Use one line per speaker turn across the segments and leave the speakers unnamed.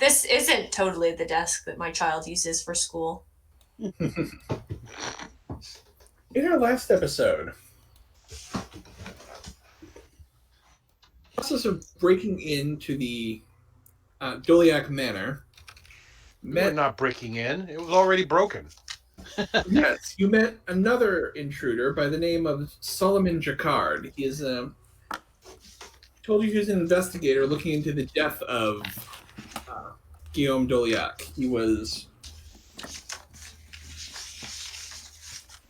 This isn't totally the desk that my child uses for school.
In our last episode, process of breaking into the Doliak Manor.
We're not breaking in. It was already broken.
Yes, you met another intruder by the name of Solomon Jacquard. He is told you he was an investigator looking into the death of Guillaume Doliak.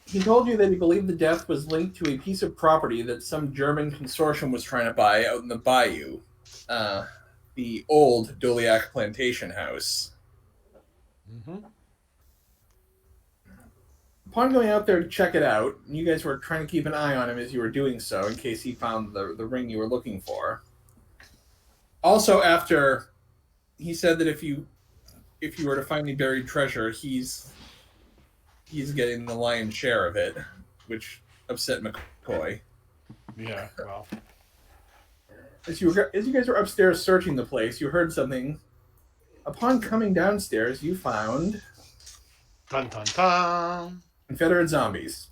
He told you that he believed the death was linked to a piece of property that some German consortium was trying to buy out in the bayou. The old Doliak plantation house.
Mm-hmm.
Upon going out there to check it out, you guys were trying to keep an eye on him as you were doing so in case he found the ring you were looking for. Also, after he said that if you were to find the buried treasure, he's getting the lion's share of it, which upset McCoy.
Yeah, well.
As you guys were upstairs searching the place, you heard something. Upon coming downstairs, you found
Dun dun dun.
Confederate zombies.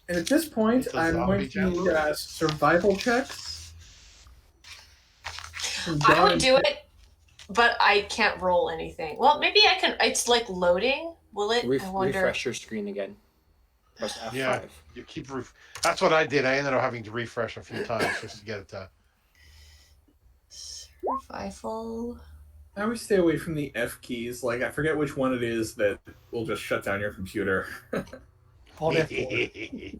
And at this point,
It's a
I'm going
zombie
to need
jamboree?
survival checks.
I would do it, but I can't roll anything. Well, maybe I can. It's like loading. Will it? I wonder.
Refresh your screen again. Press F5.
Yeah. You keep That's what I did. I ended up having to refresh a few times just to get it to.
Survival.
I always stay away from the F keys. Like, I forget which one it is that will just shut down your computer.
Hold F4.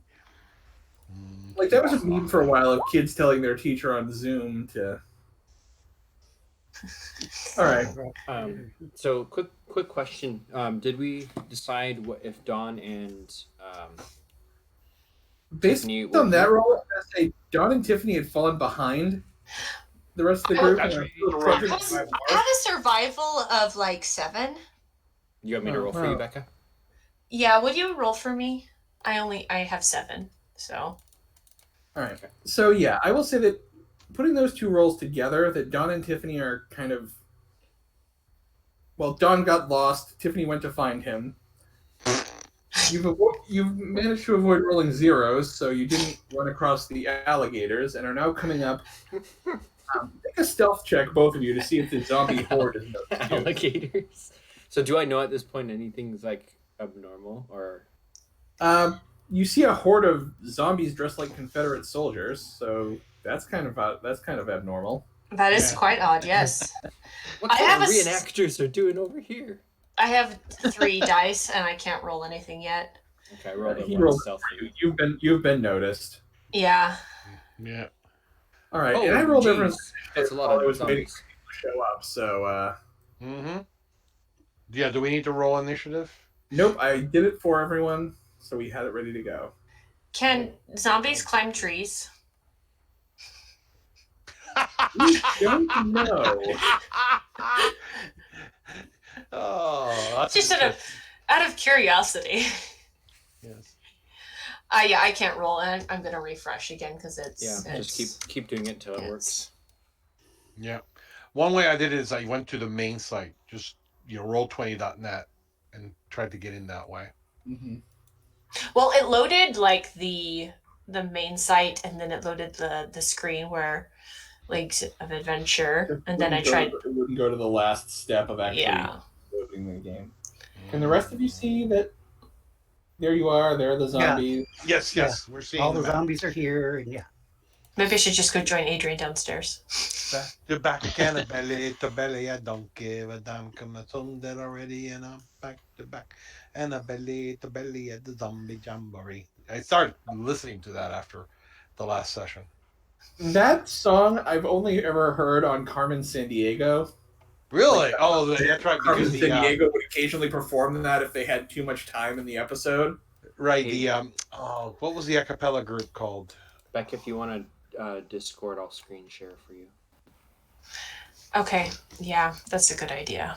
Like, that was a meme for a while of kids telling their teacher on Zoom to... All right.
So, quick question. Did we decide what if Dawn and
Based
Tiffany
on that
were-
roll, I say Dawn and Tiffany had fallen behind the rest of the group.
That's
and
right.
I had a survival of like 7.
You want me to roll for you, Becca?
Yeah, would you roll for me? I have 7, so.
All right. So yeah, I will say that putting those two rolls together, that Dawn and Tiffany are kind of... Well, Dawn got lost. Tiffany went to find him. You've managed to avoid rolling zeros, so you didn't run across the alligators, and are now coming up. Make a stealth check, both of you, to see if the zombie horde is noticed you.
Alligators. So, do I know at this point anything's like abnormal or?
You see a horde of zombies dressed like Confederate soldiers, so that's kind of abnormal.
That is quite odd, yes.
What
I
kind
have
of
a
reenactors are doing over here?
I have 3 dice, and I can't roll anything yet.
Okay, roll
He
the
rolled
stealth.
for you. You've been noticed.
Yeah.
Yeah.
All right,
Oh,
and I rolled
geez.
everyone's.
That's a lot
while I
of
was waiting
zombies.
to show up. So
Mm-hmm. Yeah, do we need to roll initiative?
nope, I did it for everyone, so we had it ready to go.
Can zombies climb trees?
We don't know.
Oh, that's
Just out of curiosity.
Yes.
Yeah, I can't roll, and I'm gonna refresh again because
Just keep doing it till it works.
Yeah. One way I did it is I went to the main site, just roll20.net, and tried to get in that way.
Mm-hmm.
Well, it loaded like the main site, and then it loaded the screen where Leagues of Adventure, and then I tried.
It wouldn't go to the last step of actually loading the game. Can the rest of you see that? There you are. There are the zombies.
Yes, we're seeing
All the
them.
zombies are here, and yeah.
Maybe I should just go join Adrian downstairs.
The back can of belly to belly, I don't give a damn. Come a Sunday already, and I'm back to back, and a belly to belly at the zombie jamboree. I started listening to that after the last session.
That song I've only ever heard on Carmen Sandiego.
Really? That's right.
Carmen
Because the
Sandiego would occasionally perform that if they had too much time in the episode.
right the what was the a cappella group called?
Becca, if you want to Discord, I'll screen share for you.
Okay, yeah, that's a good idea.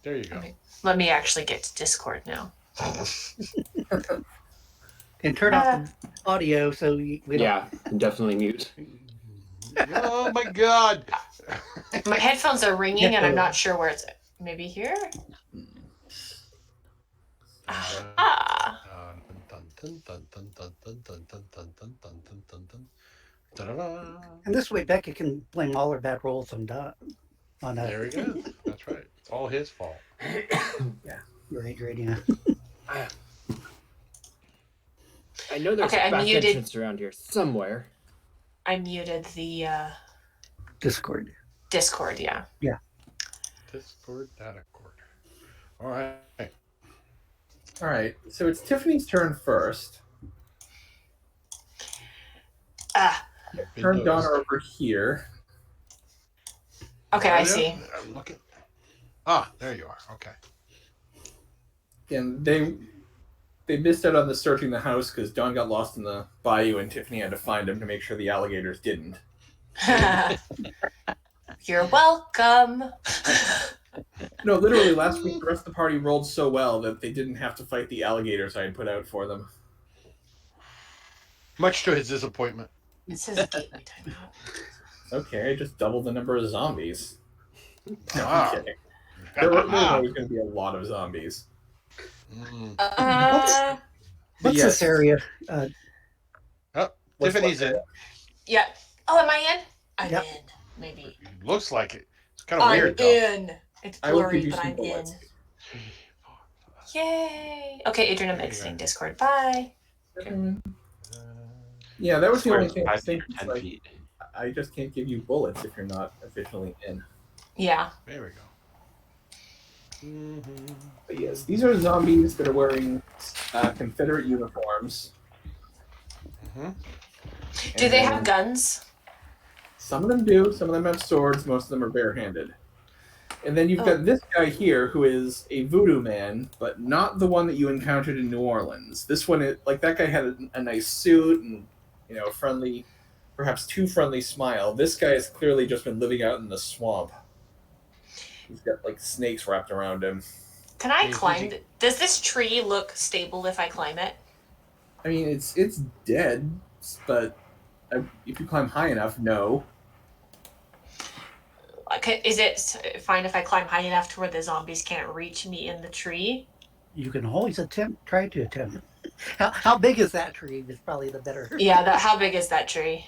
There you go.
Let me actually get to Discord now.
And turn off the audio so we don't...
Yeah, definitely mute.
Oh my God!
My headphones are ringing, and I'm not sure where it's. Maybe here. Ah.
And this way, Becca can blame all her bad rolls on us.
There he goes. That's right. It's all his fault.
You're Adrian.
I know there's
Okay,
a
I
back
muted-
entrance around here somewhere.
I muted the
Discord.
Discord. Yeah.
Discord, data cord. All right.
All right, so it's Tiffany's turn first.
Ah.
Turn Donna over here.
Okay, I see.
I'm looking. Ah, there you are. Okay.
And they missed out on the searching the house because Don got lost in the bayou and Tiffany had to find him to make sure the alligators didn't.
You're welcome.
No, literally last week the rest of the party rolled so well that they didn't have to fight the alligators I had put out for them.
Much to his disappointment.
It says gateway timeout.
Okay, I just doubled the number of zombies. No,
Ah.
I'm kidding. There were always going to be a lot of zombies.
Mm.
Uh,
What's
Yes.
this area?
What's
Tiffany's
what?
in.
yeah. Oh, am I in? I'm
Yep.
in. Maybe.
Looks like it. It's kind of
I'm
weird, though.
in. It's
I will
blurry,
give you
but
some
I'm
bullets.
in. Yay. Okay, Adrian, I'm
There you
exiting
go.
Discord. Bye.
Yeah, that was the only
Square's
thing I
5
think.
feet or 10
Like,
feet.
I just can't give you bullets if you're not officially in.
Yeah.
There we go. Mm-hmm.
But yes, these are zombies that are wearing Confederate uniforms.
Mm-hmm.
Do they have
And
guns?
Some of them do. Some of them have swords. Most of them are barehanded. And then you've
Oh.
got this guy here who is a voodoo man, but not the one that you encountered in New Orleans. This one, like that guy had a nice suit and a friendly, perhaps too friendly smile. This guy has clearly just been living out in the swamp. He's got like snakes wrapped around him.
Can I
Hey,
climb?
Susie.
Does this tree look stable if I climb it?
I mean, it's dead, but if you climb high enough, no.
Okay, is it fine if I climb high enough to where the zombies can't reach me in the tree?
You can always try to attempt. How big is that tree? Is probably the better.
Yeah. How big is that tree?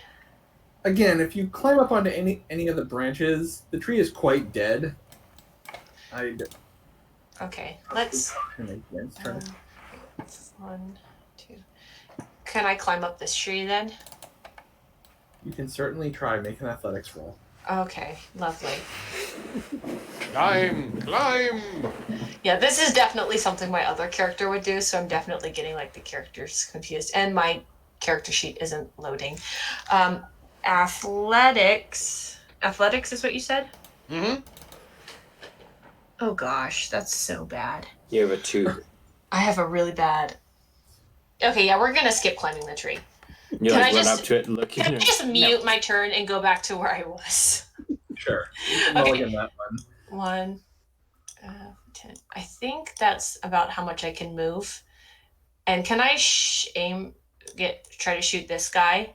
Again, if you climb up onto any of the branches, the tree is quite dead.
Okay, let's.
Against her.
1, 2. Can I climb up this tree then?
You can certainly try. Make an athletics roll.
Okay, lovely.
Climb!
Yeah, this is definitely something my other character would do, so I'm definitely getting like the characters confused, and my character sheet isn't loading. Athletics is what you said?
Mm-hmm.
Oh gosh, that's so bad.
You have a 2.
I have a really bad. Okay, yeah, we're gonna skip climbing the tree.
You
Can
like
I
run
just-
up to it and look
Can I
in.
just mute my turn and go back to where I was?
Sure.
Okay.
Mulligan that one.
1, 10. I think that's about how much I can move. And can I try to shoot this guy?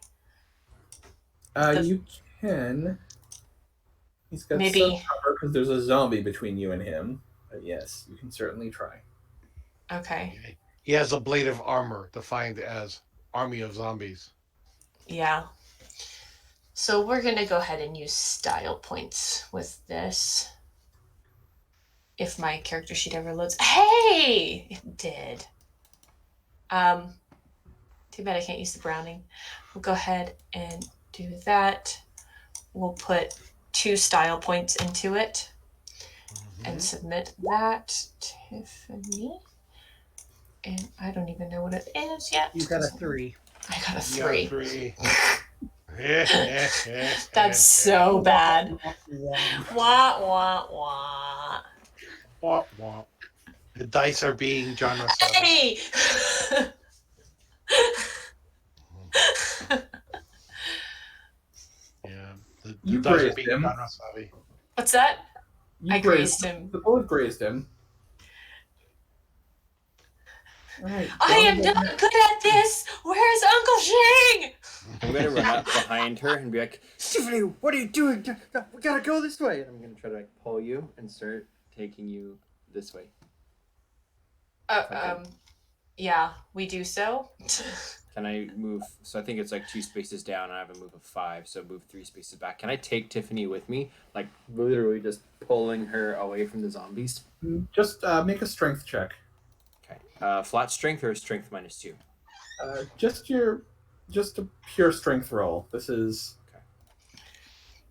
You can. He's got
Maybe-
some cover because there's a zombie between you and him. But yes, you can certainly try.
Okay.
He has a blade of armor defined as army of zombies.
Yeah. So we're gonna go ahead and use style points with this. If my character sheet ever loads. Hey! It did. Too bad I can't use the Browning. We'll go ahead and do that. We'll put 2 style points into it and submit that. Tiffany. And I don't even know what it is yet.
You got a 3.
I got a
You got
3.
3.
That's so bad.
Yeah.
Wah, wah, wah.
Womp womp. The dice are being genre savvy.
Hey!
Yeah, the
You
dice are
grazed
being
him.
genre savvy.
What's that?
You
I grazed him.
The bullet grazed him. All right.
I am not good at this. Where's Uncle Zheng?
I'm gonna run up behind her and be like, Tiffany, what are you doing? We gotta go this way. And I'm gonna try to like pull you and start taking you this way.
Yeah, we do so.
Can I move? So I think it's like 2 spaces down, and I have a move of 5, so move 3 spaces back. Can I take Tiffany with me? Like literally just pulling her away from the zombies?
Just make a strength check.
Okay. Flat strength or strength -2?
Just a pure strength roll. This is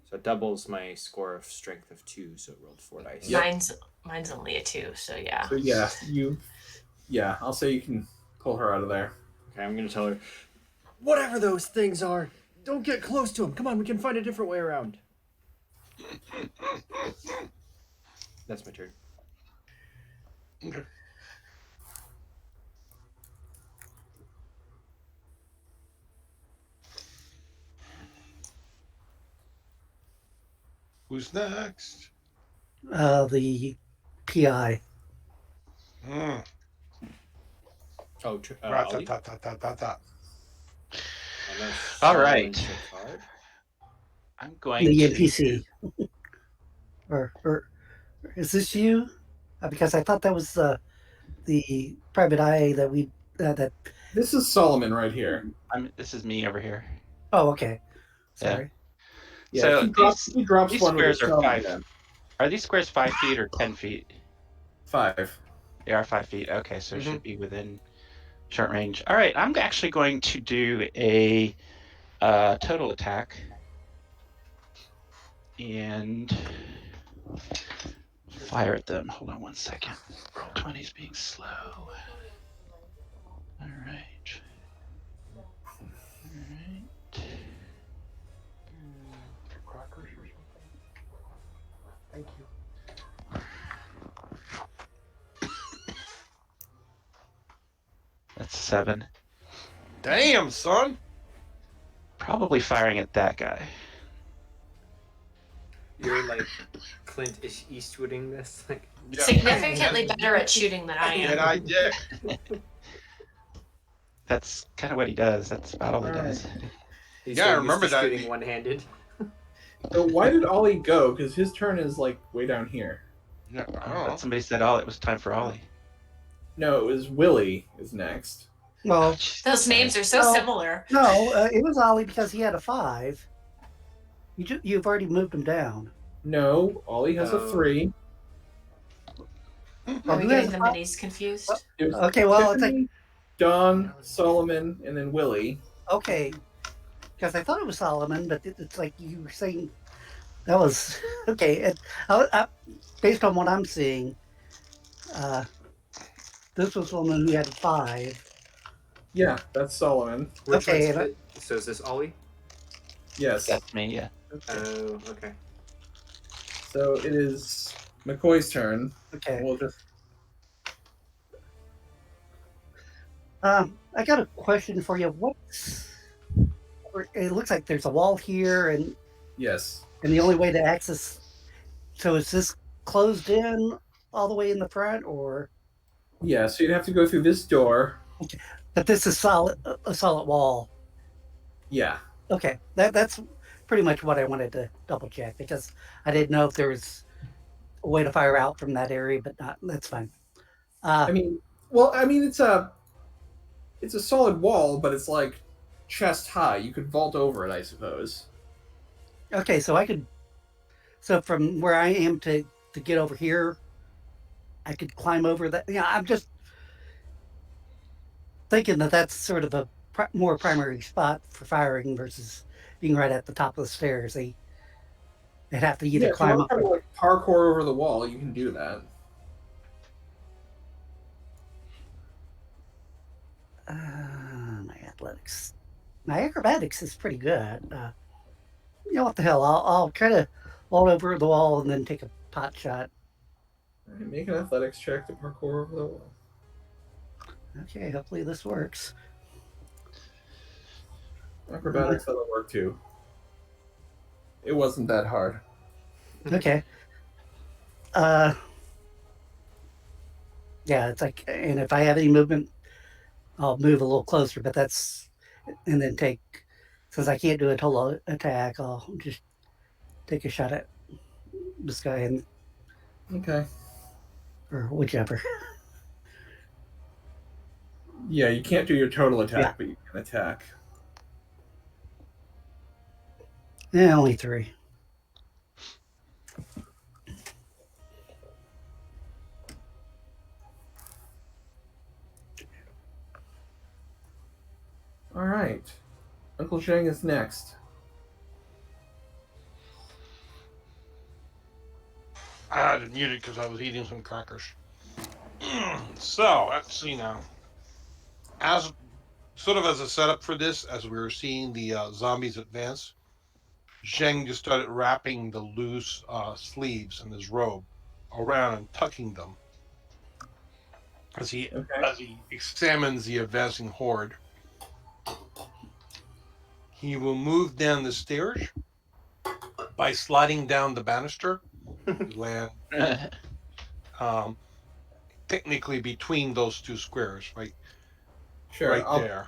So it doubles my score of strength of 2, so it rolled 4 dice.
Yep.
Mine's only a 2, so yeah.
so yeah. I'll say you can pull her out of there.
Okay, I'm gonna tell her, whatever those things are, don't get close to them. Come on, we can find a different way around. That's my turn.
Okay. Who's next?
The PI.
Mm.
Oh, Ollie?
Rat-tat-tat-tat-tat-tat.
All right. I'm going
The
to.
NPC. or is this you? Because I thought that was the private eye that we that.
This is Solomon right here.
This is me over here.
Oh, okay. Sorry.
Yeah,
So
he drops
these
one with
squares
his
are
thumb
5.
down.
Are these squares 5 feet or 10 feet?
5.
They are 5 feet. Okay, so it should be within short range. All right, I'm actually going to do a total attack. And fire at them. Hold on one second. Roll 20 is being slow. All right.
Thank you.
That's 7.
Damn, son.
Probably firing at that guy.
You're like Clint Eastwooding this? Like,
Yeah.
Significantly better at shooting than I am.
And I did.
That's kind of what he does. That's about all he
All right.
does.
he's
Yeah,
so
I
used
remember
to
that.
shooting one-handed.
So why did Ollie go? Because his turn is like way down here.
Yeah, I
I
don't know.
thought somebody said, "Oh, it was time for Ollie."
No, it was Willie is next.
Well,
jeez,
Those
sorry.
names are so
Oh.
similar.
no, it was Ollie because he had a 5. You've already moved him down.
No, Ollie has a
Oh.
3.
Are we
who has
getting the
five?
minis confused?
It was
Okay, well, it's like
Tiffany, Don, Solomon, and then Willie.
okay, because I thought it was Solomon, but it's like you were saying that was okay. Based on what I'm seeing, this was someone who had a 5.
Yeah, that's Solomon.
Which
Okay,
one's so is this Ollie?
Yes.
That's me. Yeah.
Oh, okay.
So it is McCoy's turn.
Okay.
We'll just
I got a question for you. It looks like there's a wall here, and
yes.
the only way to access. So is this closed in all the way in the front, or?
Yeah, so you'd have to go through this door.
But this is a solid wall.
Yeah.
Okay, that's pretty much what I wanted to double check because I didn't know if there was a way to fire out from that area, but not. That's fine.
I mean, it's a solid wall, but it's like chest high. You could vault over it, I suppose.
Okay, so I could. So from where I am to get over here, I could climb over that. Yeah, I'm just thinking that that's sort of a more primary spot for firing versus being right at the top of the stairs. They'd have to either
Yeah,
climb
if
up.
you want to like parkour over the wall, you can do that.
My athletics, my acrobatics is pretty good. You know what the hell? I'll try to vault over the wall and then take a pot shot.
All right, make an athletics check to parkour over the wall.
Okay, hopefully this works.
Acrobatics that'll work too. It wasn't that hard.
Okay. Yeah, it's like, and if I have any movement, I'll move a little closer. But that's, and then take Since I can't do a total attack, I'll just take a shot at this guy and
Okay.
or whichever.
Yeah, you can't do your total attack,
Yeah.
but you can attack.
Yeah, only 3.
All right. Uncle Zheng is next.
I had it muted because I was eating some crackers. So let's see now. As sort of as a setup for this, as we were seeing the zombies advance, Zheng just started wrapping the loose sleeves in his robe around and tucking them as he examines the advancing horde. He will move down the stairs by sliding down the banister to land technically between those 2 squares, right?
Sure.
Right there.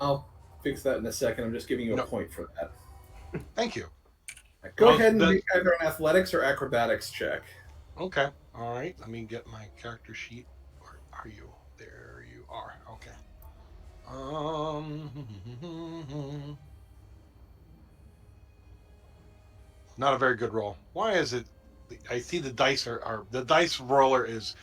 I'll fix that in a second. I'm just giving you a
No.
point for that.
Thank you.
Go
Well,
ahead and
then-
make either an athletics or acrobatics check.
Okay. All right. Let me get my character sheet. Where are you? There you are. Okay. Not a very good roll. Why is it? I see the dice are the dice roller is.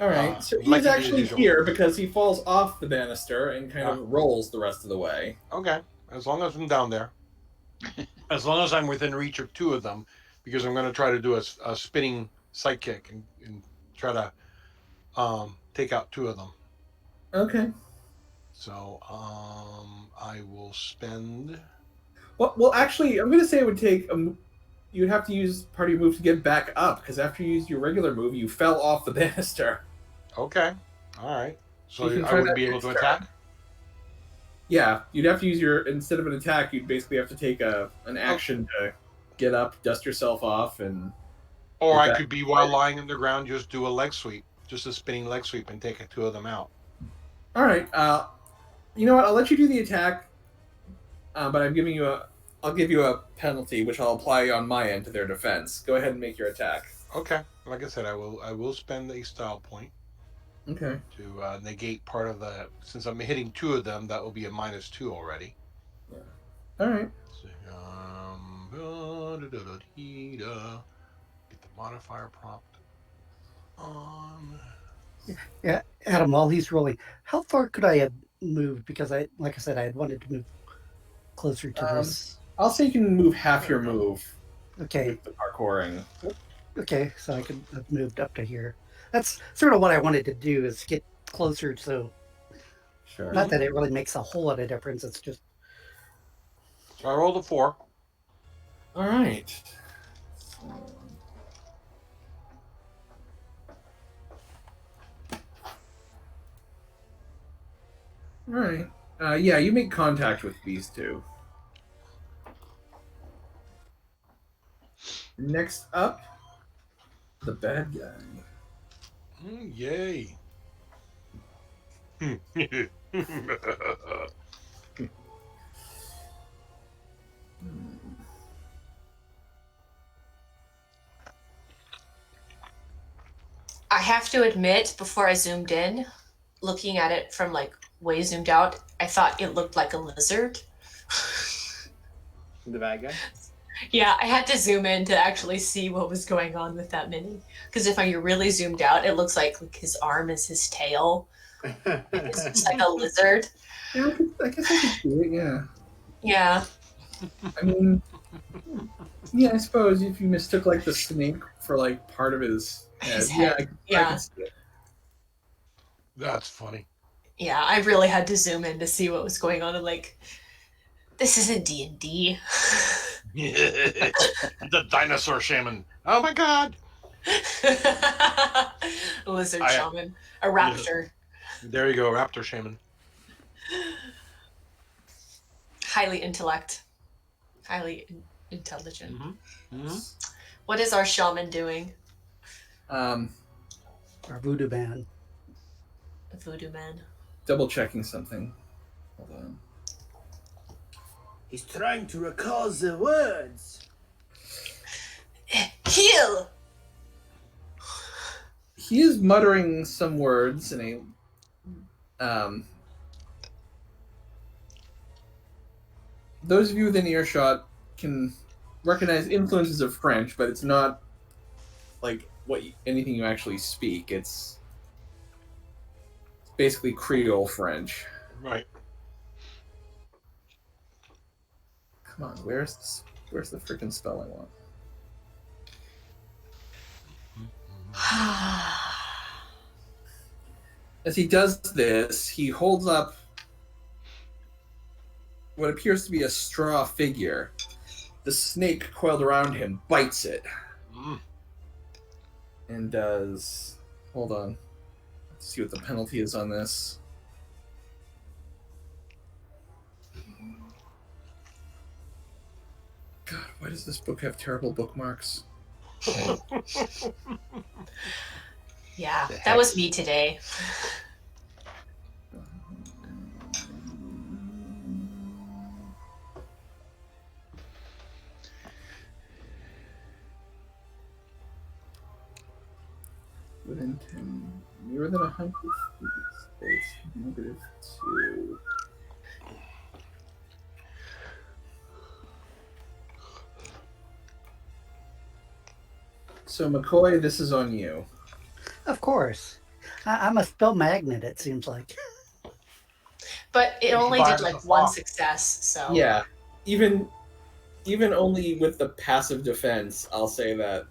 All right. So
like
he's
it
actually
is usual.
here because he falls off the banister and kind
Ah.
of rolls the rest of the way.
Okay. As long as I'm down there. As long as I'm within reach of 2 of them, because I'm going to try to do a spinning sidekick and try to take out 2 of them.
Okay.
So I will spend.
Well, actually, I'm going to say it would take you'd have to use part of your move to get back up because after you used your regular move, you fell off the banister.
Okay. All right. So
You can
I
try
would
that
be able to
next
attack.
turn. Yeah, you'd have to use instead of an attack, you'd basically have to take an action to get up, dust yourself off, and.
Or
Get
I
back
could be while lying on the ground, just do a leg sweep, just a spinning leg sweep, and take 2 of them out.
All right. You know what? I'll let you do the attack, but I'll give you a penalty, which I'll apply on my end to their defense. Go ahead and make your attack.
Okay. Like I said, I will spend a style point
Okay.
to negate part of the. Since I'm hitting 2 of them, that will be a -2 already.
All right.
So, get the modifier prompt on.
Yeah, Adam, while he's rolling, how far could I have moved? Because like I said, I had wanted to move closer to this.
I'll say you can move half your move
Okay,
with the parkouring.
okay, so I could have moved up to here. That's sort of what I wanted to do, is get closer. So
Sure.
not that it really makes a whole lot of difference. It's just
So I rolled a 4.
All right. All right. Yeah, you make contact with these 2. Next up, the bad guy.
Yay.
I have to admit, before I zoomed in, looking at it from like way zoomed out, I thought it looked like a lizard.
The bad guy?
Yeah, I had to zoom in to actually see what was going on with that mini. Because if you're really zoomed out, it looks like his arm is his tail. It's just like a lizard.
Yeah, I guess I could see it. Yeah.
Yeah.
I mean, yeah, I suppose if you mistook like the snake for like part of his head,
His head,
I
yeah.
can see it.
That's funny.
Yeah, I really had to zoom in to see what was going on. I'm like, this isn't D&D.
The dinosaur shaman. Oh my god.
A lizard shaman. A raptor.
There you go, raptor shaman.
Highly intellect. Highly intelligent.
Mm-hmm.
What is our shaman doing?
Um,
our voodoo man.
The voodoo man.
double checking something. Hold on.
He's trying to recall the words.
Heal!
He is muttering some words in a those of you within earshot can recognize influences of French, but it's not like anything you actually speak. It's basically Creole French.
Right.
Come on, where's the freaking spell I want? As he does this, he holds up what appears to be a straw figure. The snake coiled around him bites it. And does... Hold on. Let's see what the penalty is on this. God, why does this book have terrible bookmarks?
Yeah, that was me today.
Within 10, nearer than 100 feet, space, -2. So, McCoy, this is on you.
Of course. I'm a spell magnet, it seems like.
But it
You
only
should buy
did
us
like
a
one
flock.
success, so
Yeah, even only with the passive defense, I'll say that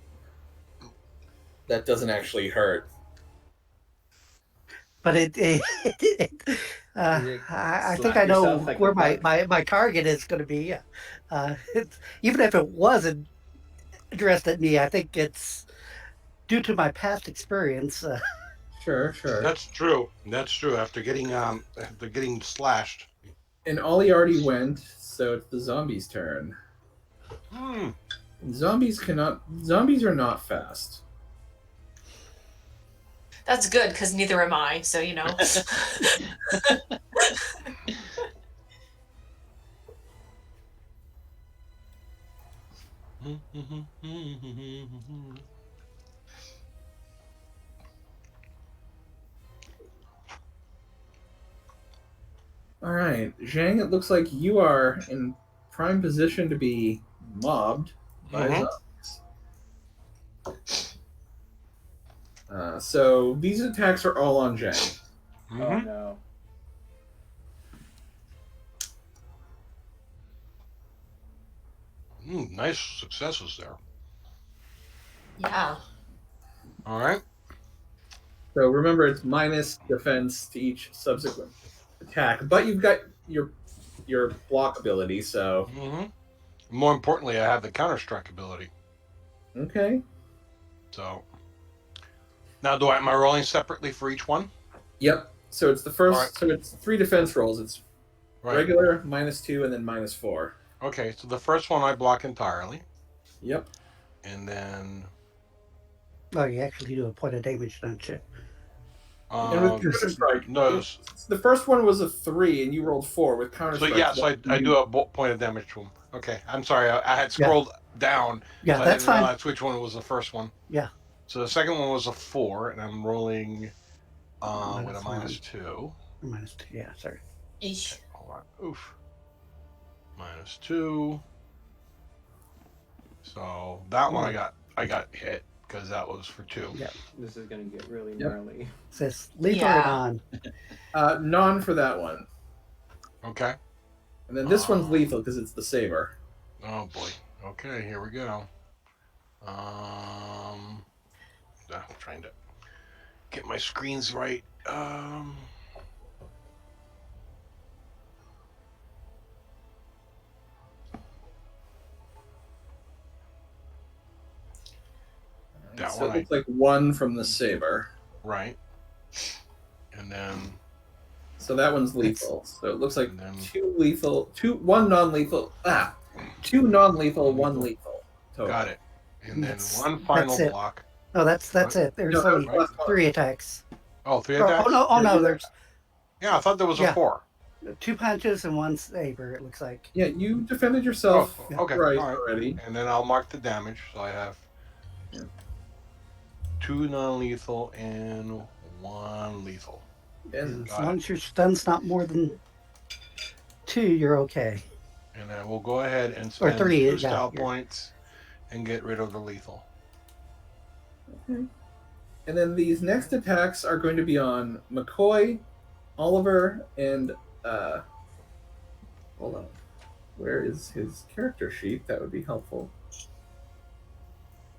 doesn't actually hurt.
But I think I know
yourself like
where
a bug.
my target is going to be. Even if it wasn't addressed at me, I think it's due to my past experience.
Sure.
That's true. That's true. After getting slashed.
And Ollie already went, so it's the zombies' turn. Zombies are not fast.
that's good because neither am I. So you know.
All right, Zhang, it looks like you are in prime position to be mobbed by zombies. So these attacks are all on Zhang.
Oh no.
Nice successes there.
Yeah.
All right.
So remember, it's minus defense to each subsequent attack, but you've got your block ability. So
More importantly, I have the counter strike ability.
okay.
So now, am I rolling separately for each one?
Yep. So it's the first.
All right.
So it's 3 defense rolls. It's regular, -2, and then -4.
Okay, so the first one I block entirely,
Yep.
and then
Oh, you actually do a point of damage, don't you?
And with counter strike,
no.
the first one was a 3, and you rolled 4 with counter
So
strike.
yeah, so I do a point of damage to him. Okay, I'm sorry, I had scrolled down.
Yeah,
so I
that's
didn't
fine.
realize which one was the first one.
Yeah.
So the second one was a 4, and I'm rolling with a
-1.
-2.
-2, yeah, sorry.
Eesh.
Hold on. Oof. -2. So that one I got hit because that was for 2.
Yeah.
This is gonna get really gnarly.
It says lethal
Yeah.
or non.
Non for that one,
Okay.
and then this one's lethal because it's the saber.
Oh boy. Okay, here we go. I'm trying to get my screens right. That
So
one
it looks like 1 from the saber.
right. And then
So that one's lethal. So it looks like
And then-
2 lethal, 1 non-lethal. 2 non-lethal, 1 lethal. Total.
got it. And then
That's-
one final
that's it.
block.
Oh, that's it. There's
No, that was
only
the last one.
3 attacks.
Oh, 3
Oh,
attacks?
no, there's
Yeah, I thought there was a
Yeah.
4.
2 punches and 1 saber, it looks like.
Yeah, you defended yourself
Okay.
right
All right.
already.
And then I'll mark the damage. So I have
Yeah.
2 non-lethal and 1 lethal.
And
As
Got
long
it.
as your stun's not more than 2, you're okay.
And I will go ahead and
Or
spend
3,
2
yeah,
style
you're-
points and get rid of the lethal.
And then these next attacks are going to be on McCoy, Oliver, and hold on. Where is his character sheet? That would be helpful.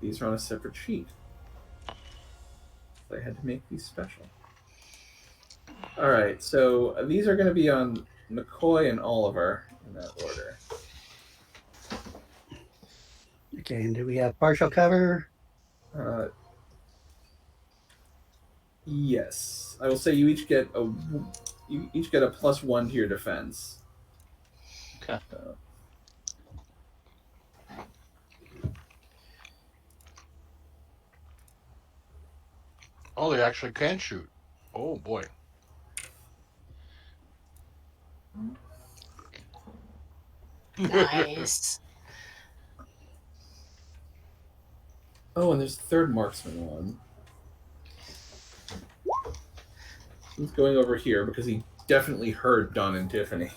These are on a separate sheet. So I had to make these special. Alright, so these are going to be on McCoy and Oliver in that order.
Okay, and do we have partial cover?
Yes. I will say you each get a +1 to your defense.
Okay.
Oh, they actually can shoot. Oh boy.
Nice.
Oh, and there's a third marksman one. He's going over here because he definitely heard Don and Tiffany.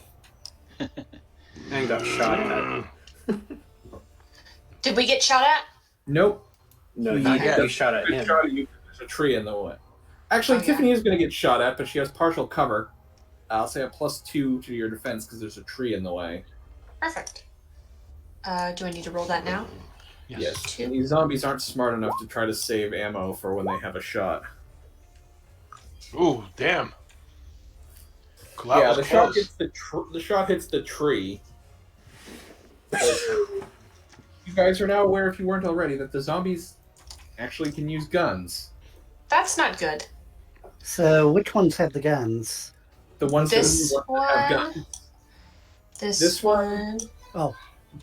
And got shot at.
Did we get shot at?
Nope.
No,
He
Not yet.
you shot at
He
him.
shot at you. There's a tree in the way. Actually,
Oh, yeah.
Tiffany is going to get shot at, but she has partial cover. I'll say a +2 to your defense because there's a tree in the way.
Perfect. Do I need to roll that now?
Yes.
Two.
And these zombies aren't smart enough to try to save ammo for when they have a shot.
Ooh, damn. That
Yeah,
was
the
close.
shot hits the tree. You guys are now aware, if you weren't already, that the zombies actually can use guns.
That's not good.
So which ones have the guns?
The ones
This
that have
one.
guns.
This
This one.
one.
Oh,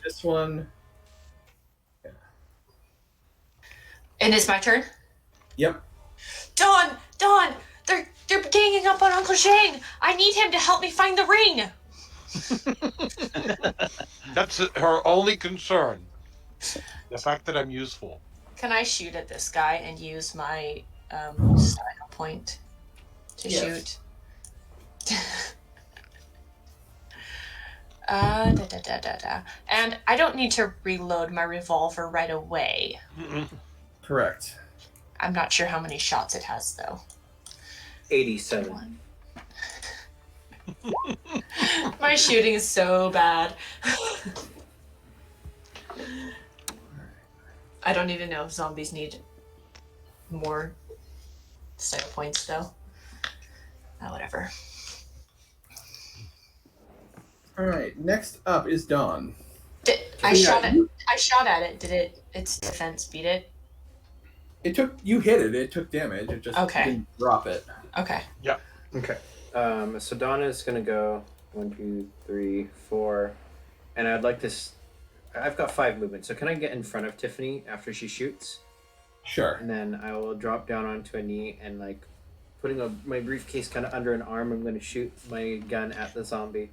This one.
And it's my turn?
Yep.
Dawn! They're ganging up on Uncle Zhang! I need him to help me find the ring!
That's her only concern. The fact that I'm useful.
Can I shoot at this guy and use my style point to
Yes.
shoot? And I don't need to reload my revolver right away.
Mm-mm.
Correct.
I'm not sure how many shots it has, though.
87.
My shooting is so bad. I don't even know if zombies need more style points, though. Whatever.
Alright, next up is Dawn.
I
Yeah,
shot at it. Did it? Its defense beat it?
You hit it, it took damage, it just
Okay.
didn't drop it.
Okay.
Okay. So Donna's gonna go 1, 2, 3, 4, and I'd like to. I've got 5 movements, so can I get in front of Tiffany after she shoots?
Sure.
And then I will drop down onto a knee and putting my briefcase kind of under an arm. I'm gonna shoot my gun at the zombie.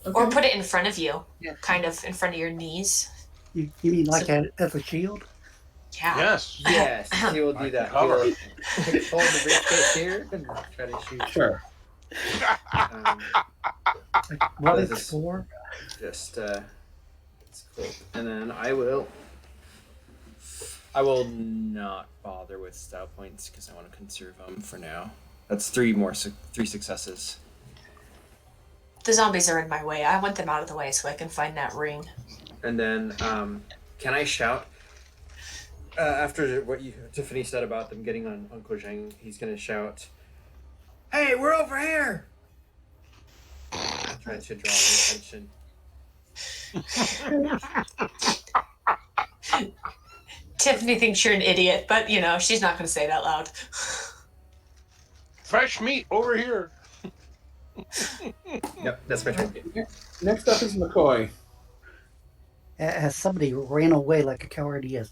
Okay.
Or put it in front of you,
Yeah.
kind of in front of your knees.
you mean like as a shield?
Yeah.
Yes.
Yes, he will do that. He
Cover.
will hold the briefcase here and try to shoot.
Sure.
What
This
it's
is-
for?
Just it's cool. And then I will not bother with style points because I want to conserve them for now. That's 3 successes.
The zombies are in my way. I want them out of the way so I can find that ring.
And then can I shout after what Tiffany said about them getting on Uncle Zheng? He's gonna shout, "Hey, we're over here!" Trying to draw their attention.
Tiffany thinks you're an idiot, but she's not going to say it out loud.
Fresh meat over here.
Yep, that's my turn.
Next up is McCoy.
As somebody ran away like a coward he is.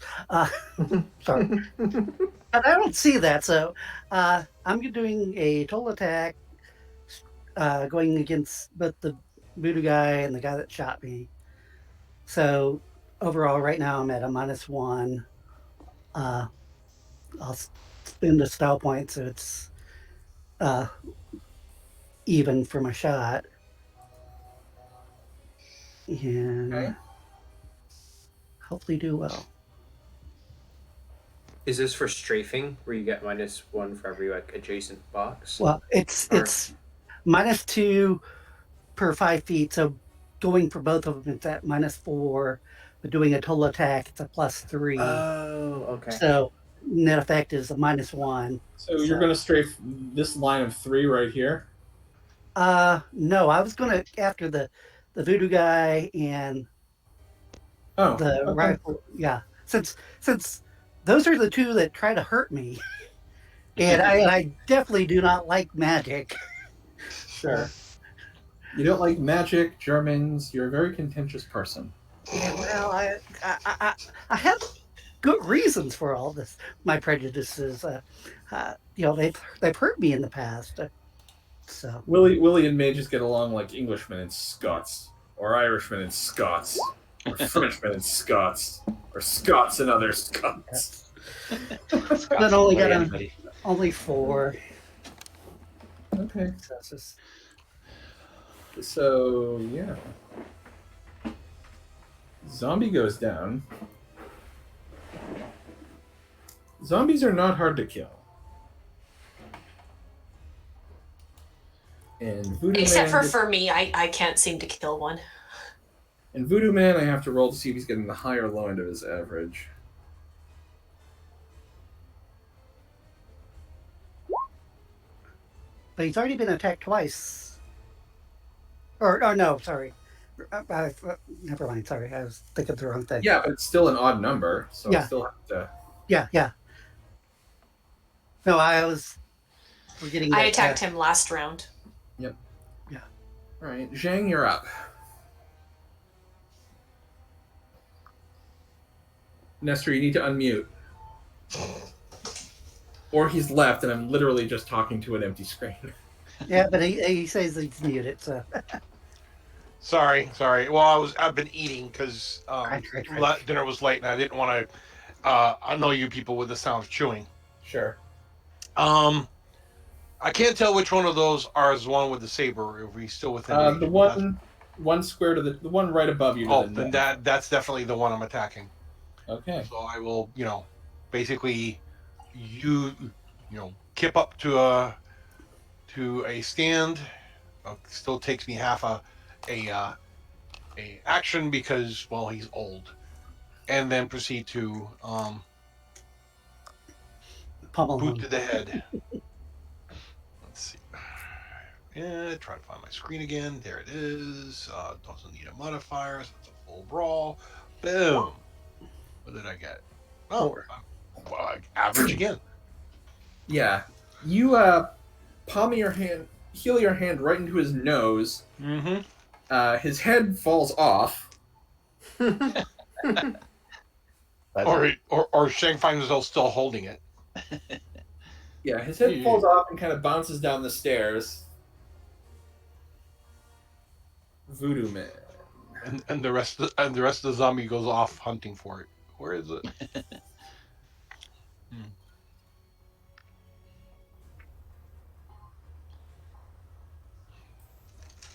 Sorry. But I don't see that, so I'm doing a total attack, going against both the voodoo guy and the guy that shot me. So overall, right now I'm at a -1. I'll spend a style point, so it's even for my shot. And
Okay.
hopefully do well.
Is this for strafing, where you get -1 for every like adjacent box?
Well, it's -2 per 5 feet. So going for both of them, it's at -4. But doing a total attack, it's a +3.
Oh, okay.
So net effect is a -1.
So you're going to strafe this line of 3 right here?
No, I was going to after the voodoo guy and the
okay.
rifle. Yeah, since those are the two that try to hurt me, and I definitely do not like magic.
Sure. You don't like magic, Germans. You're a very contentious person.
Yeah, well, I have good reasons for all this. My prejudices, they've hurt me in the past. So
Willie and May just get along like Englishmen and Scots, or Irishmen and Scots, or Frenchmen and Scots, or Scots and other Scots.
but only got only 4.
Okay.
Successes.
So yeah, zombie goes down. Zombies are not hard to kill. And Voodoo
Except
Man
for me, I can't seem to kill one.
And Voodoo Man, I have to roll to see if he's getting the high or low end of his average.
But he's already been attacked twice. Or no, sorry. Never mind. Sorry, I was thinking the wrong thing.
Yeah, but it's still an odd number, so I still have to.
Yeah. No, I was forgetting.
I attacked him last round.
Yep.
Yeah.
All right, Zhang, you're up. Nestor, you need to unmute. Or he's left, and I'm literally just talking to an empty screen.
Yeah, but he says he's muted, so.
Sorry. Well, I've been eating because
Right.
dinner was late, and I didn't want to annoy you people with the sound of chewing.
Sure.
I can't tell which one of those is the one with the saber. If we still within
The one square to the one right above you.
Oh, then that's definitely the one I'm attacking.
Okay.
So I will, basically, kip up to a stand. Still takes me half a action because, well, he's old, and then proceed to boot to the head. Let's see. Yeah, try to find my screen again. There it is. Doesn't need a modifier, so it's a full brawl. Boom. What did I get? Oh, average again.
Yeah. You palm your hand, heel your hand right into his nose.
Mm-hmm.
His head falls off.
Or Zheng finds himself still holding it.
Yeah, his head falls off and kind of bounces down the stairs. Voodoo Man.
And the rest of the zombie goes off hunting for it. Where is it?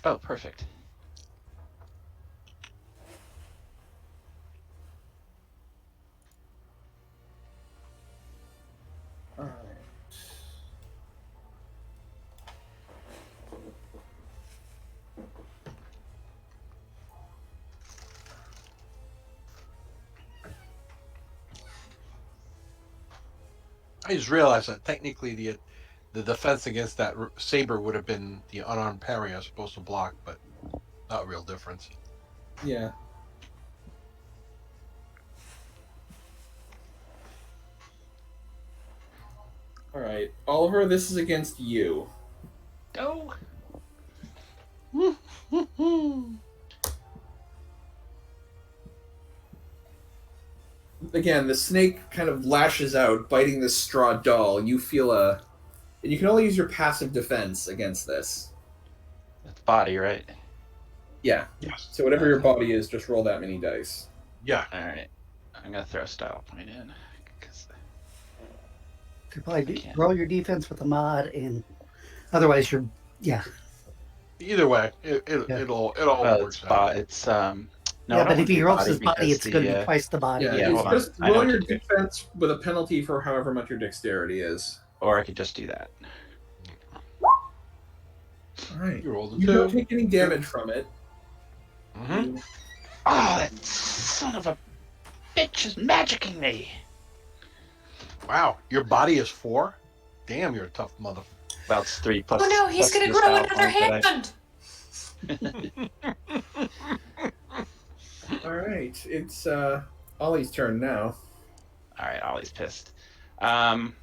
Oh, perfect.
All right.
I just realized that technically the defense against that saber would have been the unarmed parry I was supposed to block, but not a real difference.
Yeah. All right, Oliver, this is against you.
Go.
Again, the snake kind of lashes out, biting this straw doll. You feel and you can only use your passive defense against this.
body, right?
Yeah.
Yes.
So whatever your body is, just roll that many dice.
Yeah.
All right. I'm gonna throw a style point in. 'Cause
You probably
I can't.
roll your defense with a mod, and otherwise you're
Either way, it
Yeah.
all
Well,
works out.
it's no.
yeah.
I
But
don't
if
want to
he
do
rolls
body
his body,
because
it's going to be
the
twice the body.
Yeah,
Yeah,
it's
hold on.
just
I know
roll
what
your
to do.
defense with a penalty for however much your dexterity is.
or I could just do that.
All right.
You rolled a
You don't
2.
take any damage from it.
Mm-hmm.
Oh, that son of a bitch is magicking me.
Wow, your body is 4. Damn, you're a tough mother.
Well, it's 3 plus.
Oh no, he's
plus
gonna
the
grow
style
another
point that
hand!
All right. It's Ollie's turn now.
All right, Ollie's pissed. I'm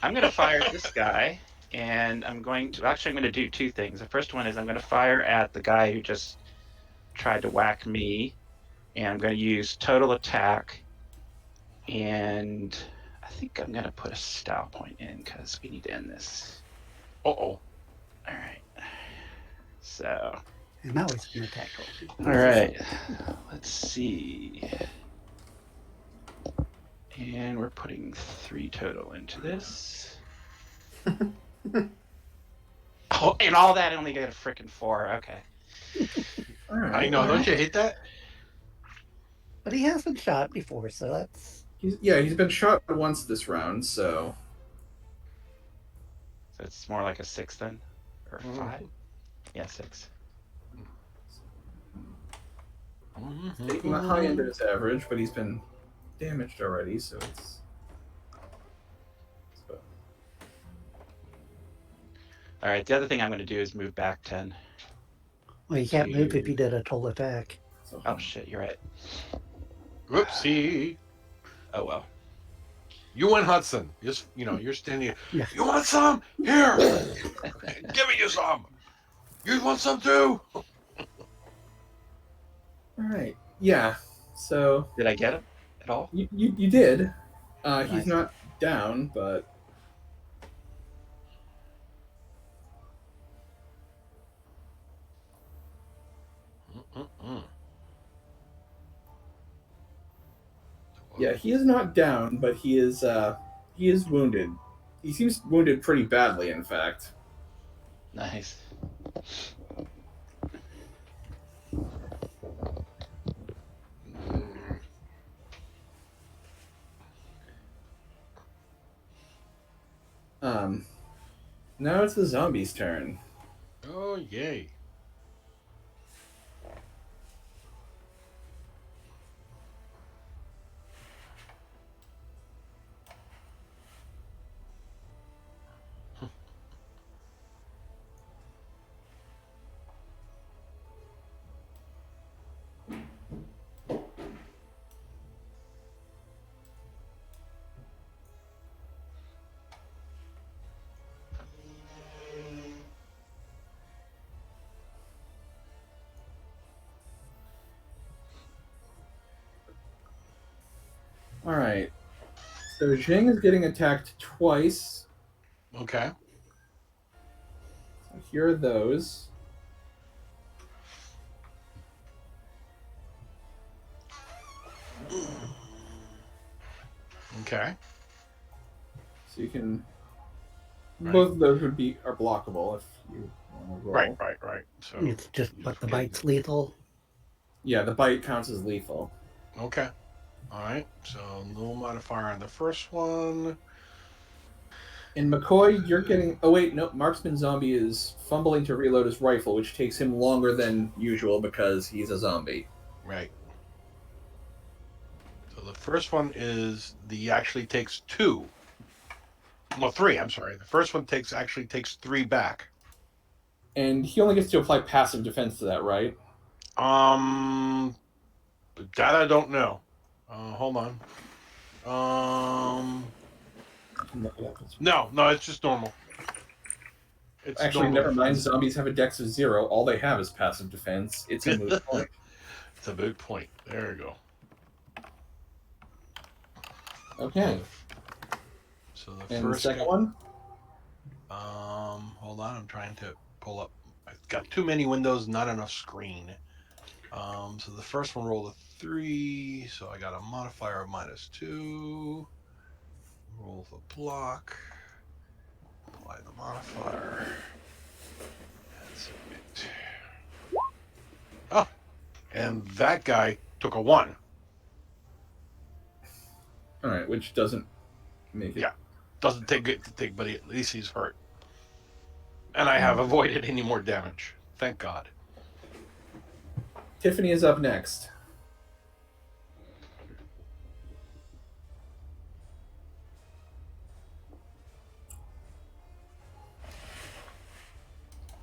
gonna fire at this guy, and I'm going to do 2 things. The first one is I'm gonna fire at the guy who just tried to whack me, and I'm gonna use total attack, and I think I'm gonna put a style point in because we need to end this.
Uh-oh.
All right. So,
And now he's going to attack roll.
all right. Let's see. And we're putting 3 total into this. Oh, and all that only got a freaking 4. Okay.
All right.
I know, don't you hate that?
But he has been shot before, so that's
He's been shot once this round, so
So it's more like a 6 then? Or 5?
Mhm.
Yeah, 6.
taking the high end of his average, but he's been damaged already, so it's.
All right, the other thing I'm going to do is move back 10.
well, you can't move if you did a total attack.
Oh, shit, you're right.
Whoopsie.
Oh, well.
You win, Hudson. Just, you're standing here.
Yeah.
You want some? Here. Give me you some. You want some too?
All right. Yeah. So
Did I get him at all?
you did. He's
Nice.
not down, but. Yeah, he is not down, but he is wounded. He seems wounded pretty badly, in fact.
Nice.
Now it's the zombie's turn.
Oh, yay.
All right. So Zheng is getting attacked twice.
Okay.
So here are those.
Okay.
So you can.
Right.
Both of those are blockable if you want to roll.
Right. So,
It's just but the bite's lethal.
Yeah, the bite counts as lethal.
okay. All right. So, no modifier on the first one.
And McCoy, you're getting. Oh wait, no. Marksman Zombie is fumbling to reload his rifle, which takes him longer than usual because he's a zombie.
Right. So the first one is actually takes 2. Well, 3. I'm sorry. The first one actually takes 3 back.
And he only gets to apply passive defense to that, right?
That I don't know. Hold on. No, it's just normal. It's
Actually,
normal
never mind.
defense.
Zombies have a dex of 0. All they have is passive defense. It's a moot point.
It's a big point. There you go.
Okay.
So the
And the
first
second one?
Hold on. I'm trying to pull up my I've got too many windows, not enough screen. So the first one rolled a 3, so I got a modifier of -2. Roll the block. Apply the modifier. And submit. Oh, and that guy took a 1.
All right, which doesn't make it.
Yeah. Doesn't take it to take, but at least he's hurt. And I have avoided any more damage. Thank God.
Tiffany is up next.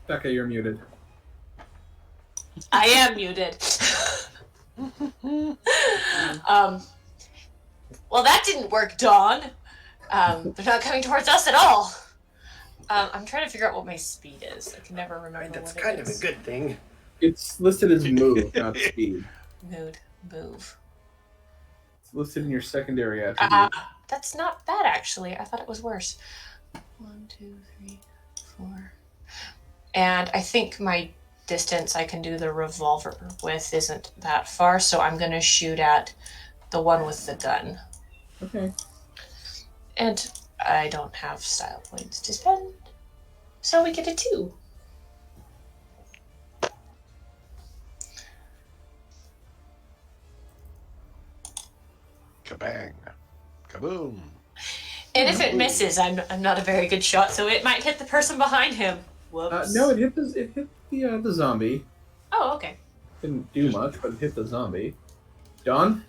Becca, you're muted.
I am muted. Well, that didn't work, Dawn. They're not coming towards us at all. I'm trying to figure out what my speed is. I can never remember
That's
what
kind
it
of a
is.
good thing.
It's listed as move, not speed.
Move.
It's listed in your secondary attribute.
That's not bad, actually. I thought it was worse. 1, 2, 3, 4. And I think my distance I can do the revolver with isn't that far, so I'm going to shoot at the one with the gun.
Okay.
And I don't have style points to spend, so we get a 2.
Kabang. Kaboom.
And if it misses, I'm not a very good shot, so it might hit the person behind him. Whoops.
No, it hit the zombie.
Oh, okay.
Didn't do much, but it hit the zombie. Dawn?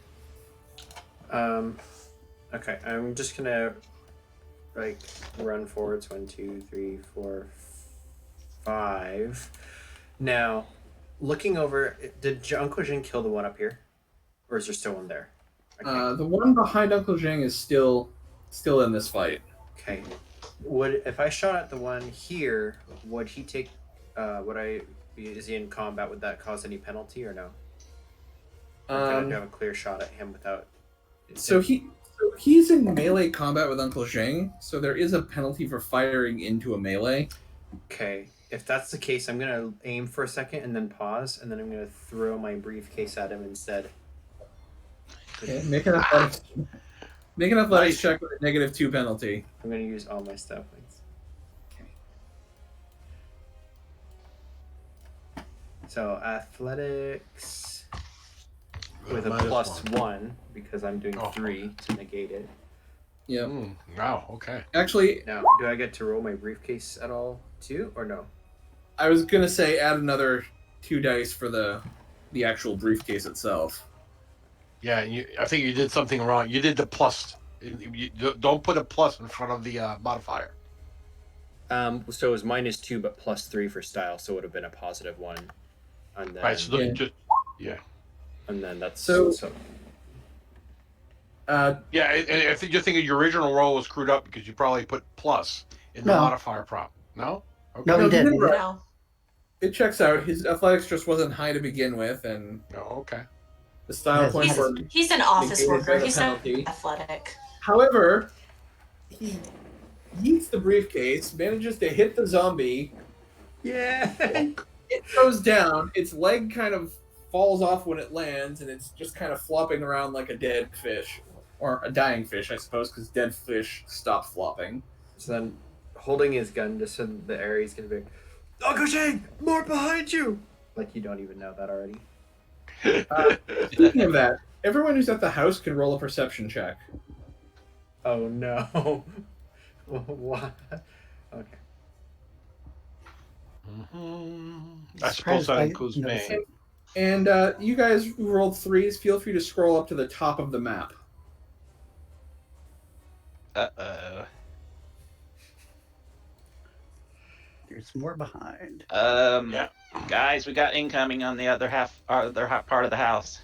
Okay, I'm just gonna run forwards. 1, 2, 3, 4, 5. Now, looking over, did Uncle Zheng kill the one up here, or is there still one there?
The one behind Uncle Zheng is still in this fight.
Okay. If I shot at the one here, would he take? Is he in combat? Would that cause any penalty or no? Or can I have a clear shot at him without?
He's in melee combat with Uncle Zheng, so there is a penalty for firing into a melee.
Okay. If that's the case, I'm gonna aim for a second and then pause, and then I'm gonna throw my briefcase at him instead.
Okay, make an athletics check with a -2 penalty.
I'm gonna use all my style points.
Okay.
So athletics with a
-1.
+1 because I'm doing 3 to negate it.
Yeah.
Wow. Okay.
Actually,
Now, do I get to roll my briefcase at all too, or no?
I was gonna say add another 2 dice for the actual briefcase itself.
Yeah, I think you did something wrong. You did the plus. You don't put a plus in front of the modifier.
So it was -2 but +3 for style, so it would have been a +1. And then,
Right. So
and then that's
So-
yeah. I think you're thinking your original roll was screwed up because you probably put plus in the
No.
modifier prop. No. Okay.
No, he didn't.
Right.
No.
It checks out. His athletics just wasn't high to begin with, and
No. Okay.
the style
Yes,
points
He's,
were.
he's an office
negated
worker.
by the
He's not
penalty.
athletic.
However, he yeets the briefcase, manages to hit the zombie.
yeah.
It goes down. Its leg kind of falls off when it lands, and it's just kind of flopping around like a dead fish. Or a dying fish, I suppose, because dead fish stop flopping.
So then, holding his gun just in the area, he's gonna be, Uncle Zheng, more behind you. Like you don't even know that already.
Speaking of that, everyone who's at the house can roll a perception check.
Oh no. What? Okay.
I suppose that
I
includes me.
noticed it.
And you guys who rolled 3s, feel free to scroll up to the top of the map.
Uh-oh.
There's more behind.
Yeah.
Guys, we got incoming on the other part of the house.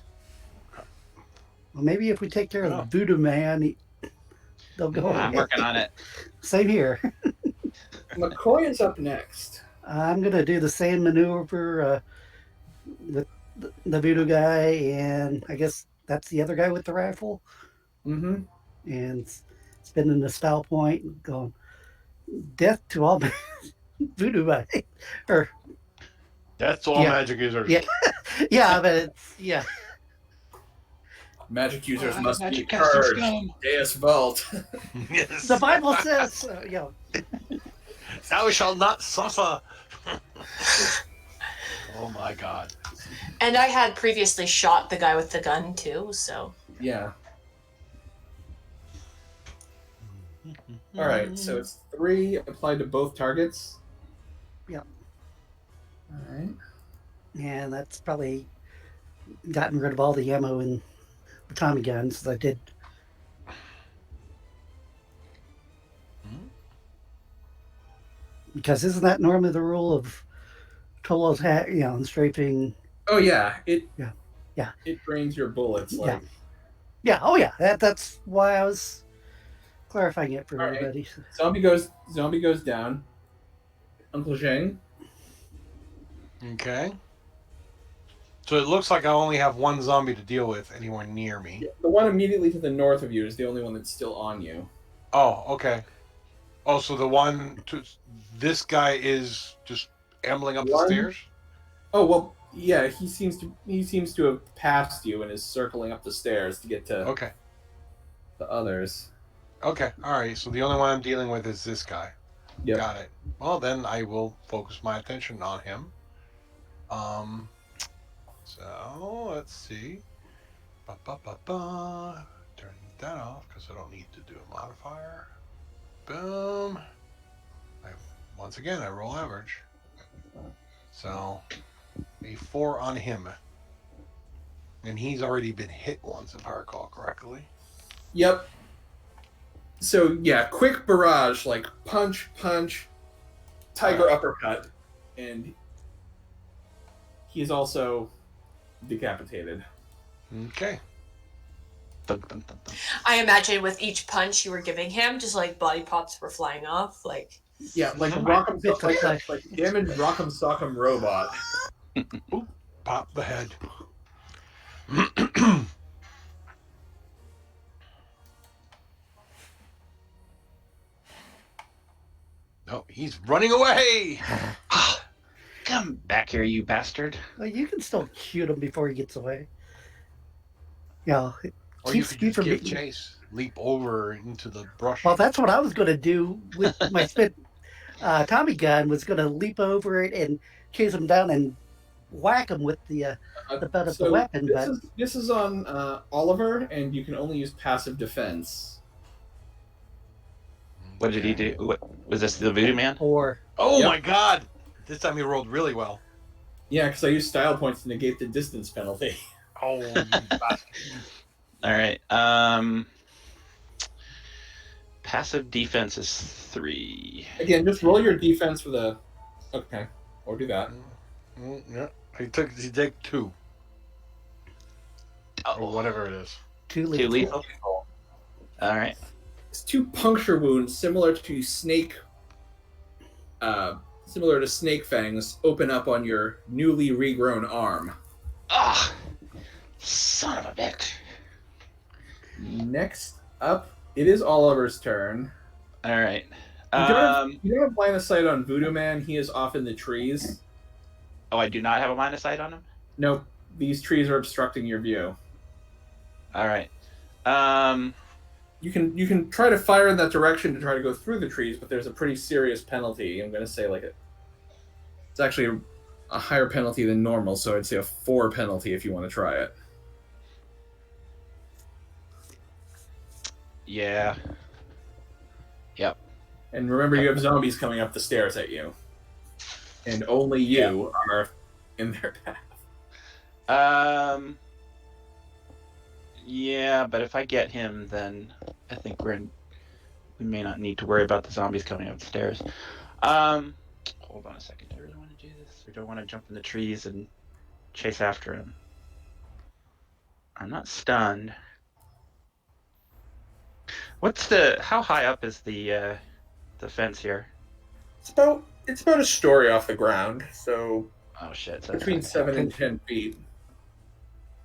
Well, maybe if we take care of the voodoo man, they'll go
I'm
away.
working on it.
Same here.
McCoy is up next.
I'm gonna do the same maneuver with the voodoo guy, and I guess that's the other guy with the rifle,
Mm-hmm.
and spending the style point and going, death to all voodoo guy, or
That's all
Yeah.
magic users.
Yeah. Yeah, but it's
Magic users must be
Magic casting
purged.
scum.
Deus Vault.
Yes.
the Bible says,
Thou shalt not suffer. Oh my God.
And I had previously shot the guy with the gun too, so.
Yeah. All right, so it's 3 applied to both targets.
Yep.
All right.
and that's probably gotten rid of all the ammo in the Tommy guns that I did. Because isn't that normally the rule of total attack, and strafing?
Oh yeah, it
Yeah.
it drains your bullets. Like
Yeah, oh yeah, that's why I was clarifying it for
All right.
everybody.
zombie goes down. Uncle Zheng.
Okay. So it looks like I only have one zombie to deal with anywhere near me.
The one immediately to the north of you is the only one that's still on you.
Oh, okay. Oh, so the one to this guy is just ambling up the
One?
stairs?
Oh well, yeah. He seems to have passed you and is circling up the stairs to get to
Okay.
the others.
Okay. All right. So the only one I'm dealing with is this guy.
Yep.
Got it. Well, then I will focus my attention on him. So let's see. Turn that off because I don't need to do a modifier. Boom. Once again, I roll average. So a 4 on him. And he's already been hit once, if I recall correctly.
Yep. So yeah, quick barrage, like punch, tiger uppercut, and he's also decapitated.
Okay.
Dun, dun, dun, dun.
I imagine with each punch you were giving him, just like body parts were flying off. Like,
Yeah, like
Oh,
Rock'em,
bit
like,
like-
like damaged Rock'em Sock'em robot.
Pop the head. No, he's running away.
Come back here, you bastard.
Well, you can still shoot him before he gets away. Yeah, it
Or you
keeps
could
you
just
from
give
being.
chase, leap over into the brush.
Well, that's what I was going to do with my spit Tommy gun. Was going to leap over it and chase him down and whack him with the butt of the weapon. But
This is on Oliver, and you can only use passive defense.
What did he do? What, was this the voodoo man?
or
Oh
Yep.
my God! This time he rolled really well.
Yeah, because I use style points to negate the distance penalty.
Oh, you bastard.
All right. Passive defense is 3.
Again, just roll your defense for the. Okay, or do that.
Yeah, he take 2 or whatever it is.
too
Too
lethal.
lethal. All right.
It's 2 puncture wounds, similar to snake fangs, open up on your newly regrown arm.
Ah, son of a bitch.
Next up, it is Oliver's turn.
All right.
You don't have line of sight on Voodoo Man. He is off in the trees.
Oh, I do not have a line of sight on him.
Nope, these trees are obstructing your view.
All right.
You can try to fire in that direction to try to go through the trees, but there's a pretty serious penalty. I'm going to say it's actually a higher penalty than normal, so I'd say a 4 penalty if you want to try it.
Yeah. Yep.
And remember, you have zombies coming up the stairs at you, and only you are in their path.
Yeah, but if I get him, then I think we may not need to worry about the zombies coming up the stairs. Hold on a second. Do I really want to do this, or do I want to jump in the trees and chase after him? I'm not stunned. How high up is the fence here?
It's about a story off the ground, so
Oh shit! So
between
it's not-
7 and 10 feet.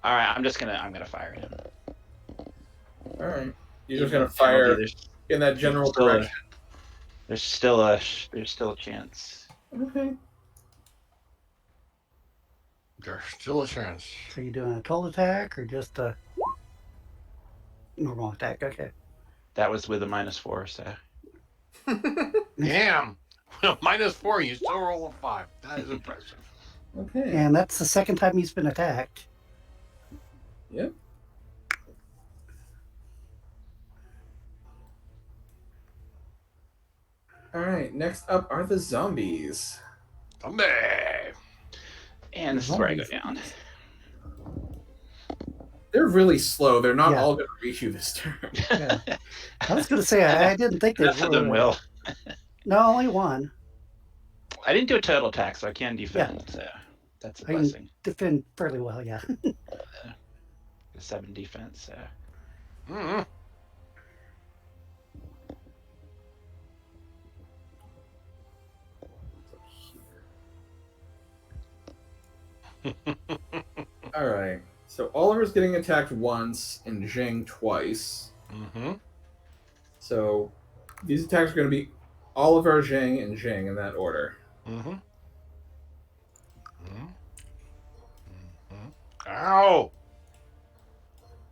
All right, I'm gonna fire at him.
All right, you're just
Even
gonna fire
there's
in that general
still a-
direction.
There's still a chance.
Okay.
There's still a chance.
So you doing a total attack or just a normal attack? Okay.
That was with a -4, so.
Damn. -4, you still roll a 5. That is impressive.
Okay.
And that's the second time he's been attacked.
Yep. All right. Next up are the zombies.
Someday.
And this is where I go down.
They're really slow. They're not
Yeah.
all going to reach you this turn.
Yeah. I was going to say, I didn't think they
Most of them will.
No, only one.
I didn't do a total attack, so I can defend. So that's a
I can
blessing.
defend fairly well, yeah.
7 defense. So.
Mm-hmm.
All right. So Oliver's getting attacked once and Zheng twice.
Mm-hmm.
So these attacks are going to be Oliver, Zheng, and Zheng in that order.
Mm-hmm. Mm-hmm. Mm-hmm. Ow!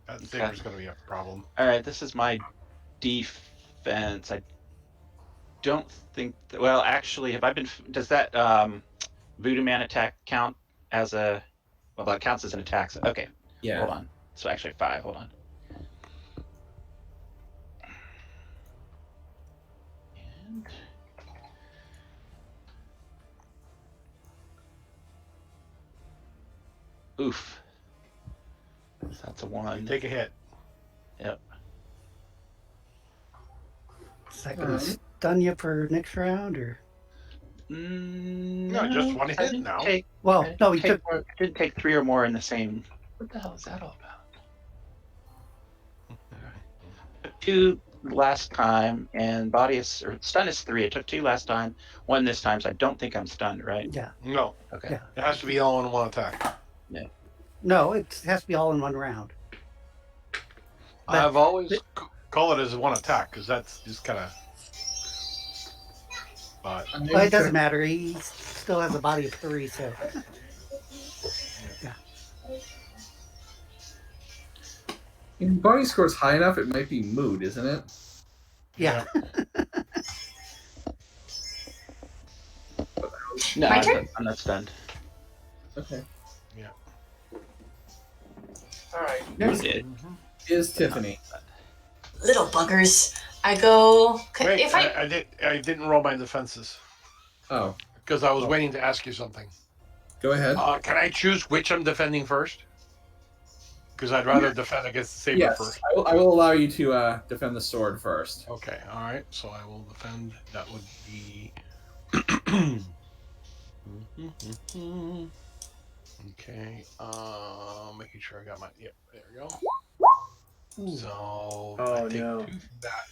That saber's going to be a problem.
All right, this is my defense. I don't think. Well, actually, have I been? Does that Voodoo Man attack count as a? Well, that counts as an attack. So, okay.
Yeah.
Hold on. So actually 5. Hold on. And oof. So that's a 1.
Take a hit.
Yep.
Is that going to stun you for next round, or?
No, just one
I
hit
didn't
now.
take-
Well,
I
no, he
didn't
took.
take- didn't take 3 or more in the same. What the hell is that all about? 2 last time, and body is or stun is 3. I took 2 last time, 1 this time, so I don't think I'm stunned, right?
Yeah.
No,
Okay.
Yeah.
it has to be all in one attack.
No, it has to be all in one round. But-
I've always call it as one attack because that's just kind of. But
Well, it doesn't matter. He still has a body of 3, so.
If body score's high enough, it might be mood, isn't it?
Yeah.
No,
My turn?
I'm not stunned.
Okay.
Yeah.
All right.
You
Next
did.
is Tiffany.
Little buggers. I go.
wait,
If I
I didn't roll my defenses
Oh,
because I was waiting to ask you something.
go ahead.
Can I choose which I'm defending first? Because I'd rather defend against the saber
Yes,
first.
I will allow you to defend the sword first.
Okay, all right. So I will defend. That would be. Okay. Making sure I got my. Yep. There we go. So I take
no.
2 from that,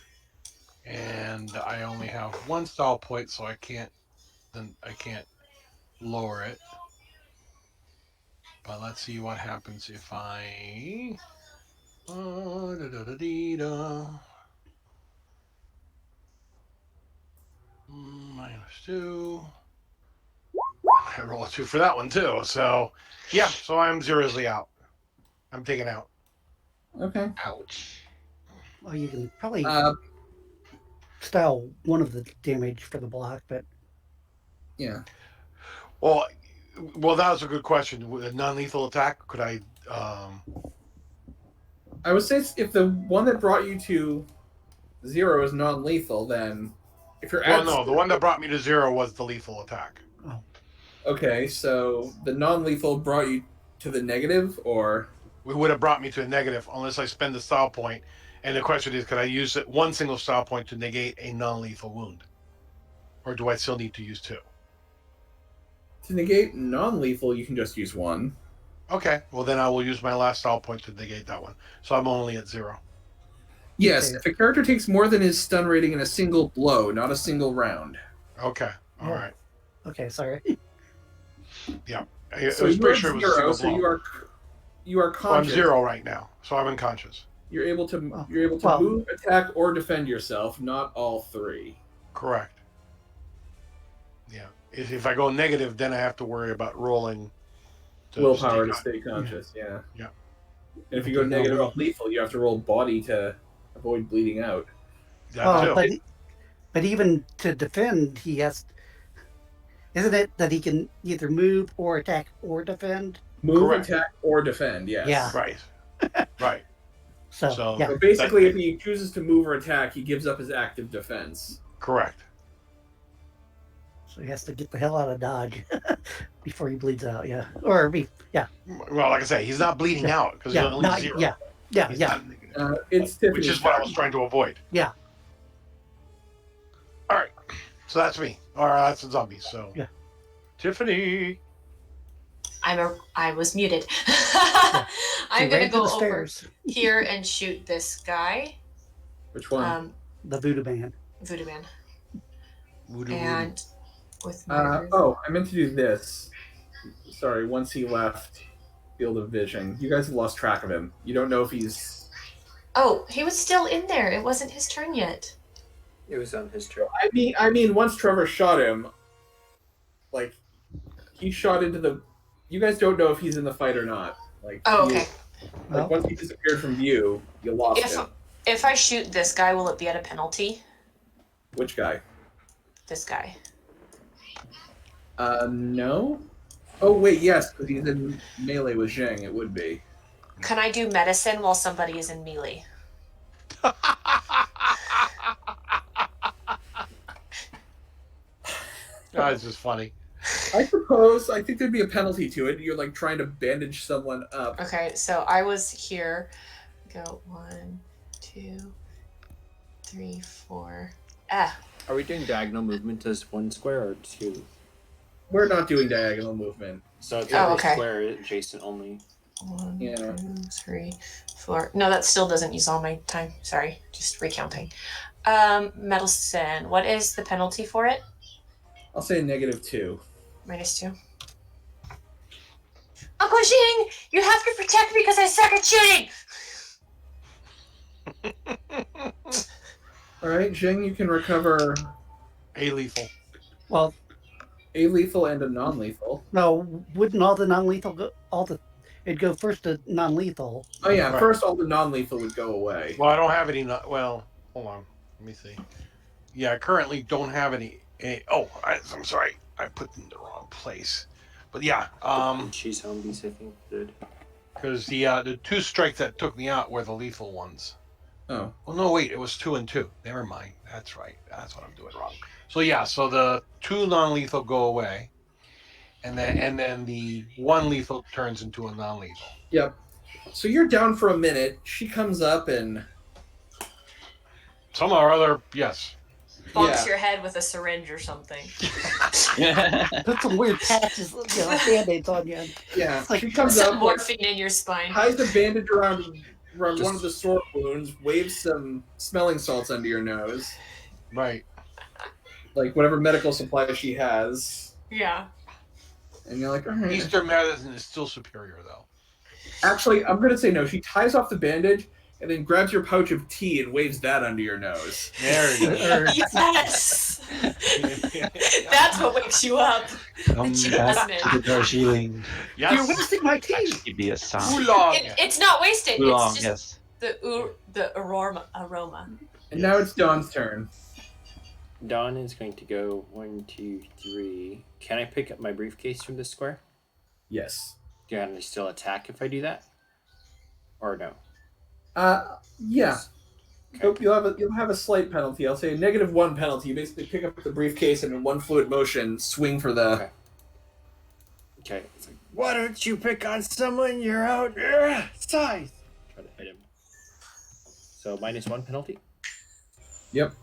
and I only have 1 style point, so I can't. Then I can't lower it. But let's see what happens if I. -2. I roll a 2 for that one too. So, yeah. So I'm seriously out. I'm taken out.
Okay.
Ouch.
Well, you can probably
Uh,
style one of the damage for the block, but
yeah.
Well, that was a good question. With a non-lethal attack, could I?
I would say if the one that brought you to 0 is non-lethal, then if you're
Well,
at
no. The one that brought me to 0 was the lethal attack.
okay, so the non-lethal brought you to the negative, or
It would have brought me to a negative unless I spend the style point. And the question is, could I use it 1 single style point to negate a non-lethal wound, or do I still need to use 2?
to negate non-lethal, you can just use 1.
Okay, well then I will use my last style point to negate that one. So I'm only at 0.
Yes,
Okay.
if a character takes more than his stun rating in a single blow, not a single round.
Okay, all
Yeah.
right.
okay, sorry.
I
So
was
you're
pretty
at
sure it was
0,
a
so
single blow.
you are
I'm
conscious.
0 right now, so I'm unconscious.
You're able to
Oh, well-
move, attack, or defend yourself, not all 3.
Correct. Yeah. If I go negative, then I have to worry about rolling
willpower to
stay
stay conscious. Yeah.
Yeah.
And if you go negative on lethal, you have to roll body to avoid bleeding out.
That too.
But even to defend, he has. Isn't it that he can either move or attack or defend?
Move,
Correct.
attack, or defend. Yes.
Yeah.
Right. Right.
So yeah.
So basically, if he chooses to move or attack, he gives up his active defense.
Correct.
So he has to get the hell out of Dodge before he bleeds out. Yeah. Yeah.
Well, like I say, he's not bleeding out because
Yeah.
he's only
Not,
0.
yeah. Yeah.
He's
Yeah.
not negative.
It's Tiffany's
Which is what I
turn.
was trying to avoid.
Yeah.
All right. So that's me. All right, that's the zombies. So
Yeah.
Tiffany.
I was muted. I'm
He
gonna
ran to
go
the
over
stairs.
here and shoot this guy.
Which one?
The Voodoo Man.
Voodoo Man.
Voodoo.
And with my
I meant to do this. Sorry, once he left field of vision, you guys have lost track of him. You don't know if he's.
Oh, he was still in there. It wasn't his turn yet.
It was on his turn.
I mean, once Trevor shot him, like he shot into the. You guys don't know if he's in the fight or not. Like.
Oh, okay.
Well,
Once he disappeared from view, you lost him.
If I shoot this guy, will it be at a penalty?
Which guy?
This guy.
No. Oh wait, yes, because he's in melee with Zheng. It would be.
Can I do medicine while somebody is in melee?
Oh, it's just funny.
I suppose. I think there'd be a penalty to it. You're like trying to bandage someone up.
Okay, so I was here. Go 1, 2, 3, 4.
Are we doing diagonal movement as 1 square or 2?
We're not doing diagonal movement.
So it's
Oh,
a
okay.
square adjacent only.
1,
Yeah.
2, 3, 4. No, that still doesn't use all my time. Sorry, just recounting. Medicine. What is the penalty for it?
I'll say -2.
-2. Uncle Zheng, you have to protect me because I suck at shooting.
All right, Zheng, you can recover
A lethal.
well,
a lethal and a non-lethal.
no, wouldn't all the non-lethal go? It'd go first to non-lethal.
Oh yeah,
Right.
first all the non-lethal would go away.
Well, I don't have any. Well, hold on. Let me see. Yeah, I currently don't have any. I'm sorry. I put them in the wrong place. But yeah,
She's zombies, I think. Good.
because the 2 strikes that took me out were the lethal ones.
Oh,
Well, no, wait, it was 2 and 2. Never mind. That's right. That's what I'm doing wrong. So yeah, so the 2 non-lethal go away, and then the 1 lethal turns into a non-lethal.
yep. So you're down for a minute. She comes up and
Somehow or other, yes.
Bonks your head with a syringe or something.
Put some weird patches, band-aids on you.
yeah,
like-
she comes
Some
up,
morphine in your spine.
ties a bandage around one of the sword wounds, waves some smelling salts under your nose,
Right.
like whatever medical supply she has,
Yeah.
and you're like, all right.
Eastern medicine is still superior, though.
Actually, I'm gonna say no. She ties off the bandage and then grabs your pouch of tea and waves that under your nose.
There you go.
Yes. That's what wakes you up.
Come
The
back
jasmine.
to the Darjeeling.
You're
Yes.
wasting my tea.
Actually, be a song.
Oolong.
It's not wasted.
Oolong,
It's just
yes.
the aroma.
And now it's Dawn's turn.
Dawn is going to go 1, 2, 3. Can I pick up my briefcase from this square?
Yes.
Can I still attack if I do that? Or no?
Yeah.
Okay.
Nope, you'll have a slight penalty. I'll say a -1 penalty. You basically pick up the briefcase and in one fluid motion swing for the.
Okay. Okay. It's like, why don't you pick on someone you're out size? Try to hit him. So -1 penalty.
Yep.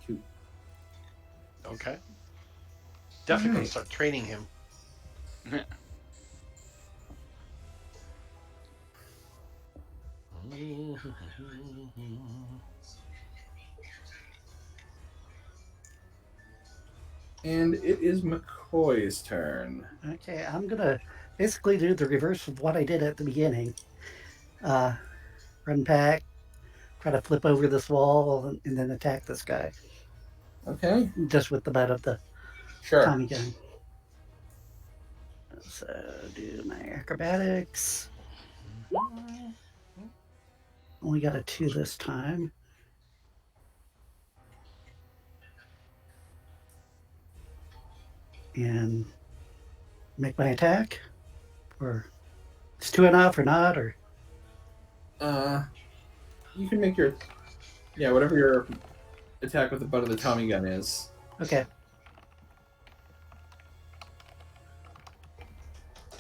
2.
Okay. Definitely gonna start training him.
And it is McCoy's turn.
Okay, I'm gonna basically do the reverse of what I did at the beginning. Run back, try to flip over this wall, and then attack this guy.
Okay.
Just with the butt of the
Sure.
Tommy gun. So do my acrobatics. Only got a 2 this time. And make my attack? Or is 2 enough or not? Or
You can make your whatever your attack with the butt of the Tommy gun is.
okay.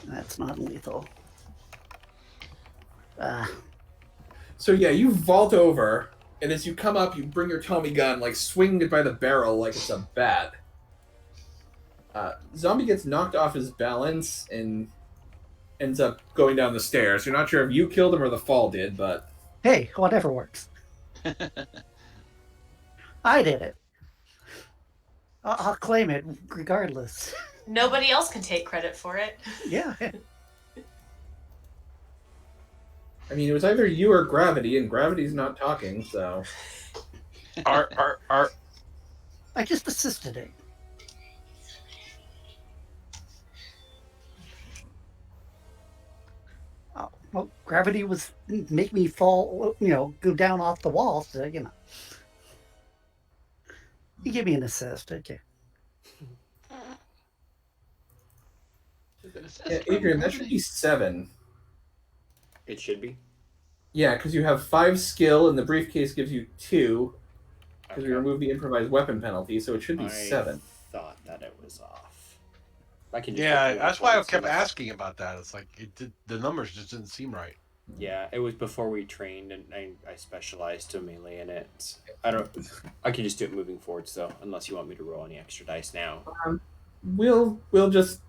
That's not lethal.
So yeah, you vault over, and as you come up, you bring your Tommy gun, like swing it by the barrel like it's a bat. Zombie gets knocked off his balance and ends up going down the stairs. You're not sure if you killed him or the fall did, but
Hey, whatever works. I did it. I'll claim it regardless.
Nobody else can take credit for it.
Yeah.
I mean, it was either you or Gravity, and Gravity's not talking, so...
Are
I just assisted it. Oh, well, gravity was make me fall, go down off the wall, so, You give me an assist, okay.
Yeah, Adrian, that should be 7.
It should be.
Yeah, because you have 5 skill, and the briefcase gives you 2, because we removed the improvised weapon penalty, so it should be 7.
Thought that it was off. I can.
yeah, that's why I kept asking about that. It's like the numbers just didn't seem right.
Yeah, it was before we trained, and I specialized to melee in it. I can just do it moving forward, so unless you want me to roll any extra dice now.
We'll just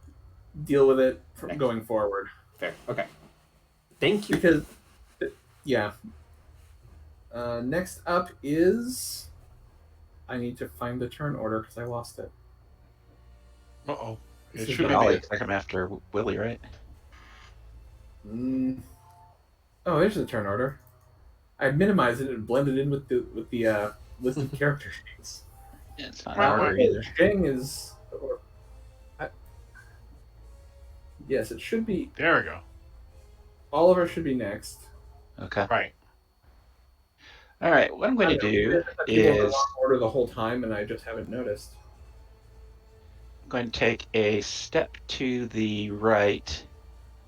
deal with it from going forward.
Fair. Okay. Thank you.
Because, yeah. Next up is... I need to find the turn order because I lost it.
Uh-oh. It
This is
should be
Ollie,
me.
I'm after Willie, right?
Oh, there's the turn order. I minimized it and blended in with the listed character sheets.
Yeah, it's not in order either.
Zheng is... yes, it should be...
There we go.
Oliver should be next.
Okay.
Right.
All right. What I'm going to do
I've been in the
is
wrong order the whole time, and I just haven't noticed.
I'm going to take a step to the right,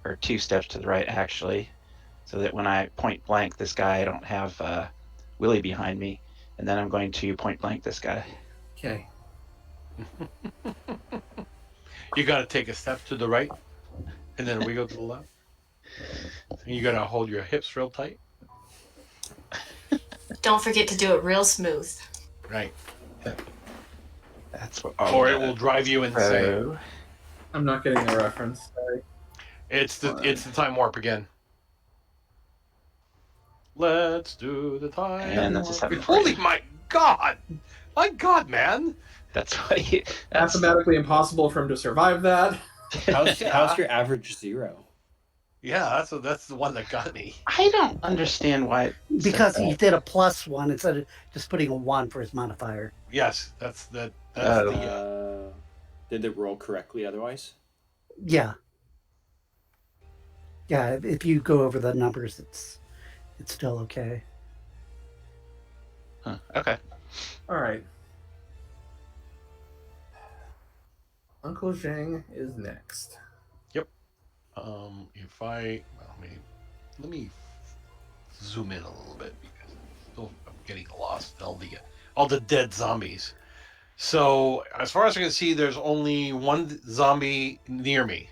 or 2 steps to the right, actually, so that when I point blank this guy, I don't have Willie behind me. And then I'm going to point blank this guy.
Okay.
You got to take a step to the right, and then we go to the left. And you got to hold your hips real tight.
Don't forget to do it real smooth.
Right.
That's what.
Or it will drive you insane.
So,
I'm not getting the reference. Sorry.
It's the time warp again. Let's do the time.
And that's a
warp.
7 for
Holy
you.
my God, man!
That's what he. That's,
Mathematically impossible for him to survive that.
How's your average 0?
Yeah, that's the one that got me.
I don't understand why.
Because he did a +1 instead of just putting a 1 for his modifier.
Yes, that's the.
Did it roll correctly otherwise?
Yeah. Yeah, if you go over the numbers, it's still okay.
Huh, okay.
All right. Uncle Zheng is next.
If I let me zoom in a little bit because still I'm getting lost in all the dead zombies. So as far as I can see, there's only one zombie near me.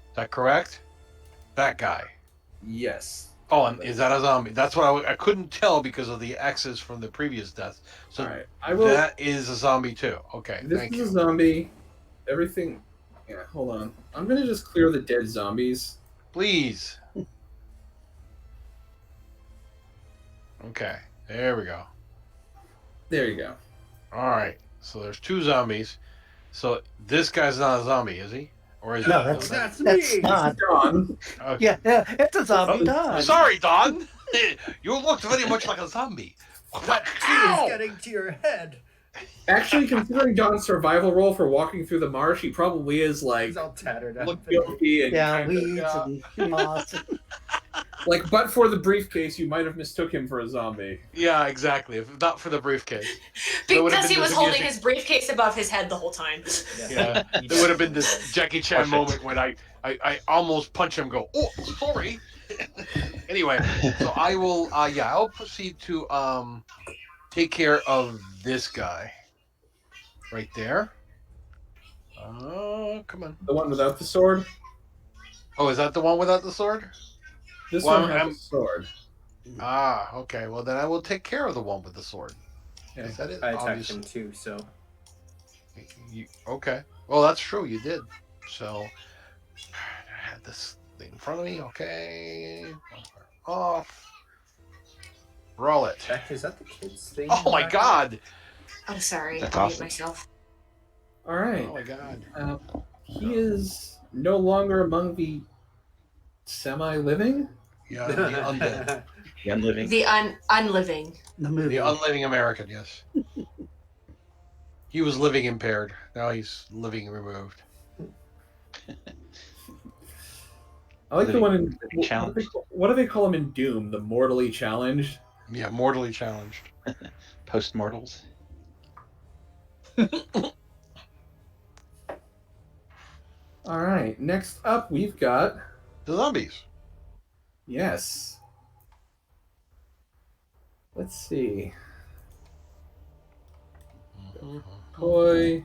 Is that correct? That guy.
Yes.
Oh, and is that a zombie? That's what I couldn't tell because of the X's from the previous death. So
All right. I will.
that is a zombie too. Okay,
This
thank
is
you.
a zombie. Everything. Yeah. Hold on. I'm gonna just clear the dead zombies.
Please. Okay, there we go.
There you go.
All right, so there's 2 zombies. So this guy's not a zombie, is he? Or is
No,
he?
that's-
That's
That's
me.
not.
Don.
Okay.
Yeah, it's a zombie
Oh,
dog.
Sorry, Don. You looked very much like a zombie. But
He is
ow!
getting to your head.
Actually, considering John's survival role for walking through the marsh, he probably is like
He's all tattered up.
look guilty and
Yeah,
kind of-
weeds and moss.
like, but for the briefcase, you might have mistook him for a zombie.
Yeah, exactly. If not for the briefcase. There would've
Because
been
he was
this
holding
amusing-
his briefcase above his head the whole time.
Yeah, there would have been this Jackie Chan
Perfect.
moment when I almost punch him and go, oh, sorry. Anyway, so I will, I'll proceed to take care of this guy. Right there. Come on.
The one without the sword.
Oh, is that the one without the sword?
This
Well,
one has
I'm-
a sword.
Okay. Well, then I will take care of the one with the sword.
Okay.
Is that it?
I attacked
Obviously.
him too, so
Okay. Well, that's true. You did. So I had this thing in front of me. Okay. Off. Roll it.
Becca, is that the kids thing?
Oh my God!
I'm sorry.
That's
I hate
awesome.
myself.
All right.
Oh my God!
He is no longer among the semi-living.
Yeah, the undead,
The unliving.
The unliving.
The movie.
the unliving American. Yes. He was living impaired. Now he's living removed.
I like the one in
Living challenged.
what do they call him in Doom? The mortally challenged.
Yeah, mortally challenged.
Postmortals.
All right. Next up, we've got
The zombies.
yes. Let's see. McCoy.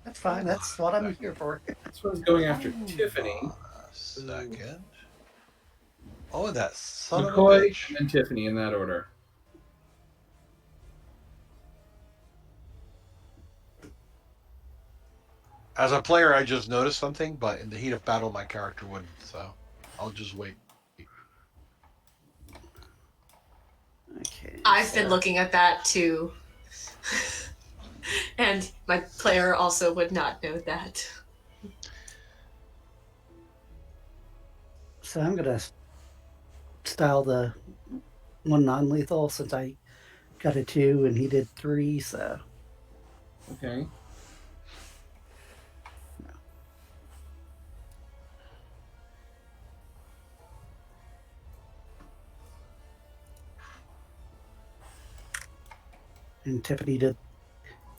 That's fine. That's what I'm here for.
This one's going after Tiffany.
Second. Oh, that son of a
McCoy
bitch.
and Tiffany in that order.
As a player, I just noticed something, but in the heat of battle, my character wouldn't. So I'll just wait.
Okay.
I've been looking at that too. And my player also would not know that.
So I'm gonna style the one non-lethal since I got a 2 and he did 3. So
Okay.
and Tiffany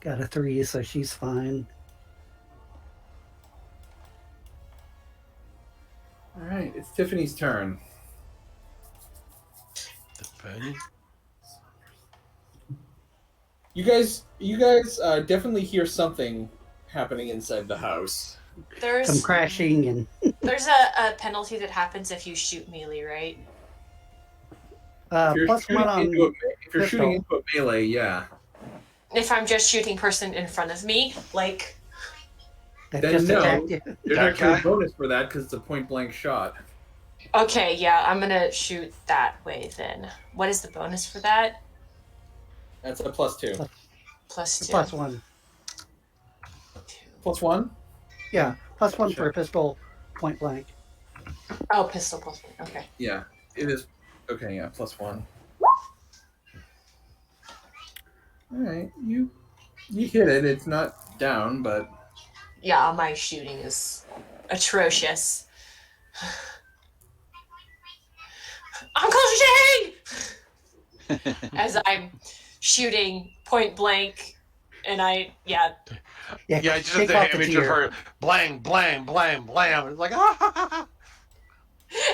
got a 3, so she's fine.
All right. It's Tiffany's turn.
Defend.
You guys definitely hear something happening inside the house.
Some
There's
crashing and
a penalty that happens if you shoot melee, right?
If you're,
plus
shooting
one on
into if you're shooting
pistol.
into a melee, yeah.
If I'm just shooting person in front of me, like
that
Then
just
no.
attacked you.
There's
That
actually
guy?
a bonus for that because it's a point blank shot.
okay, yeah, I'm gonna shoot that way then. What is the bonus for that?
That's a +2.
+2.
Plus 1.
+1?
Yeah, plus 1 for
Sure.
a pistol, point blank.
Oh, pistol +1. Okay.
Yeah, it is. Okay, yeah, +1. All right, you hit it. It's not down, but
Yeah, my shooting is atrocious. Uncle Zheng! As I'm shooting point blank, and
Yeah, just
take
the
off
image of
tear.
her blang, blang, blang, blam. It's like, ah.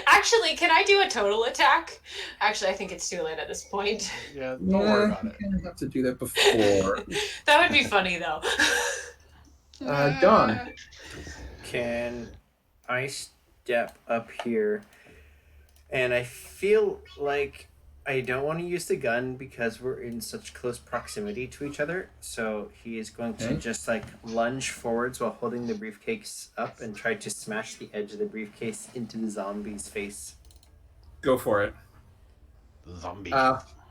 actually, can I do a total attack? Actually, I think it's too late at this point.
Yeah, don't worry about it.
You have to do that before.
That would be funny though.
Dawn.
can I step up here? And I feel like I don't want to use the gun because we're in such close proximity to each other. So he is going to
Okay.
just like lunge forwards while holding the briefcase up and try to smash the edge of the briefcase into the zombie's face
Go for it.
Zombie.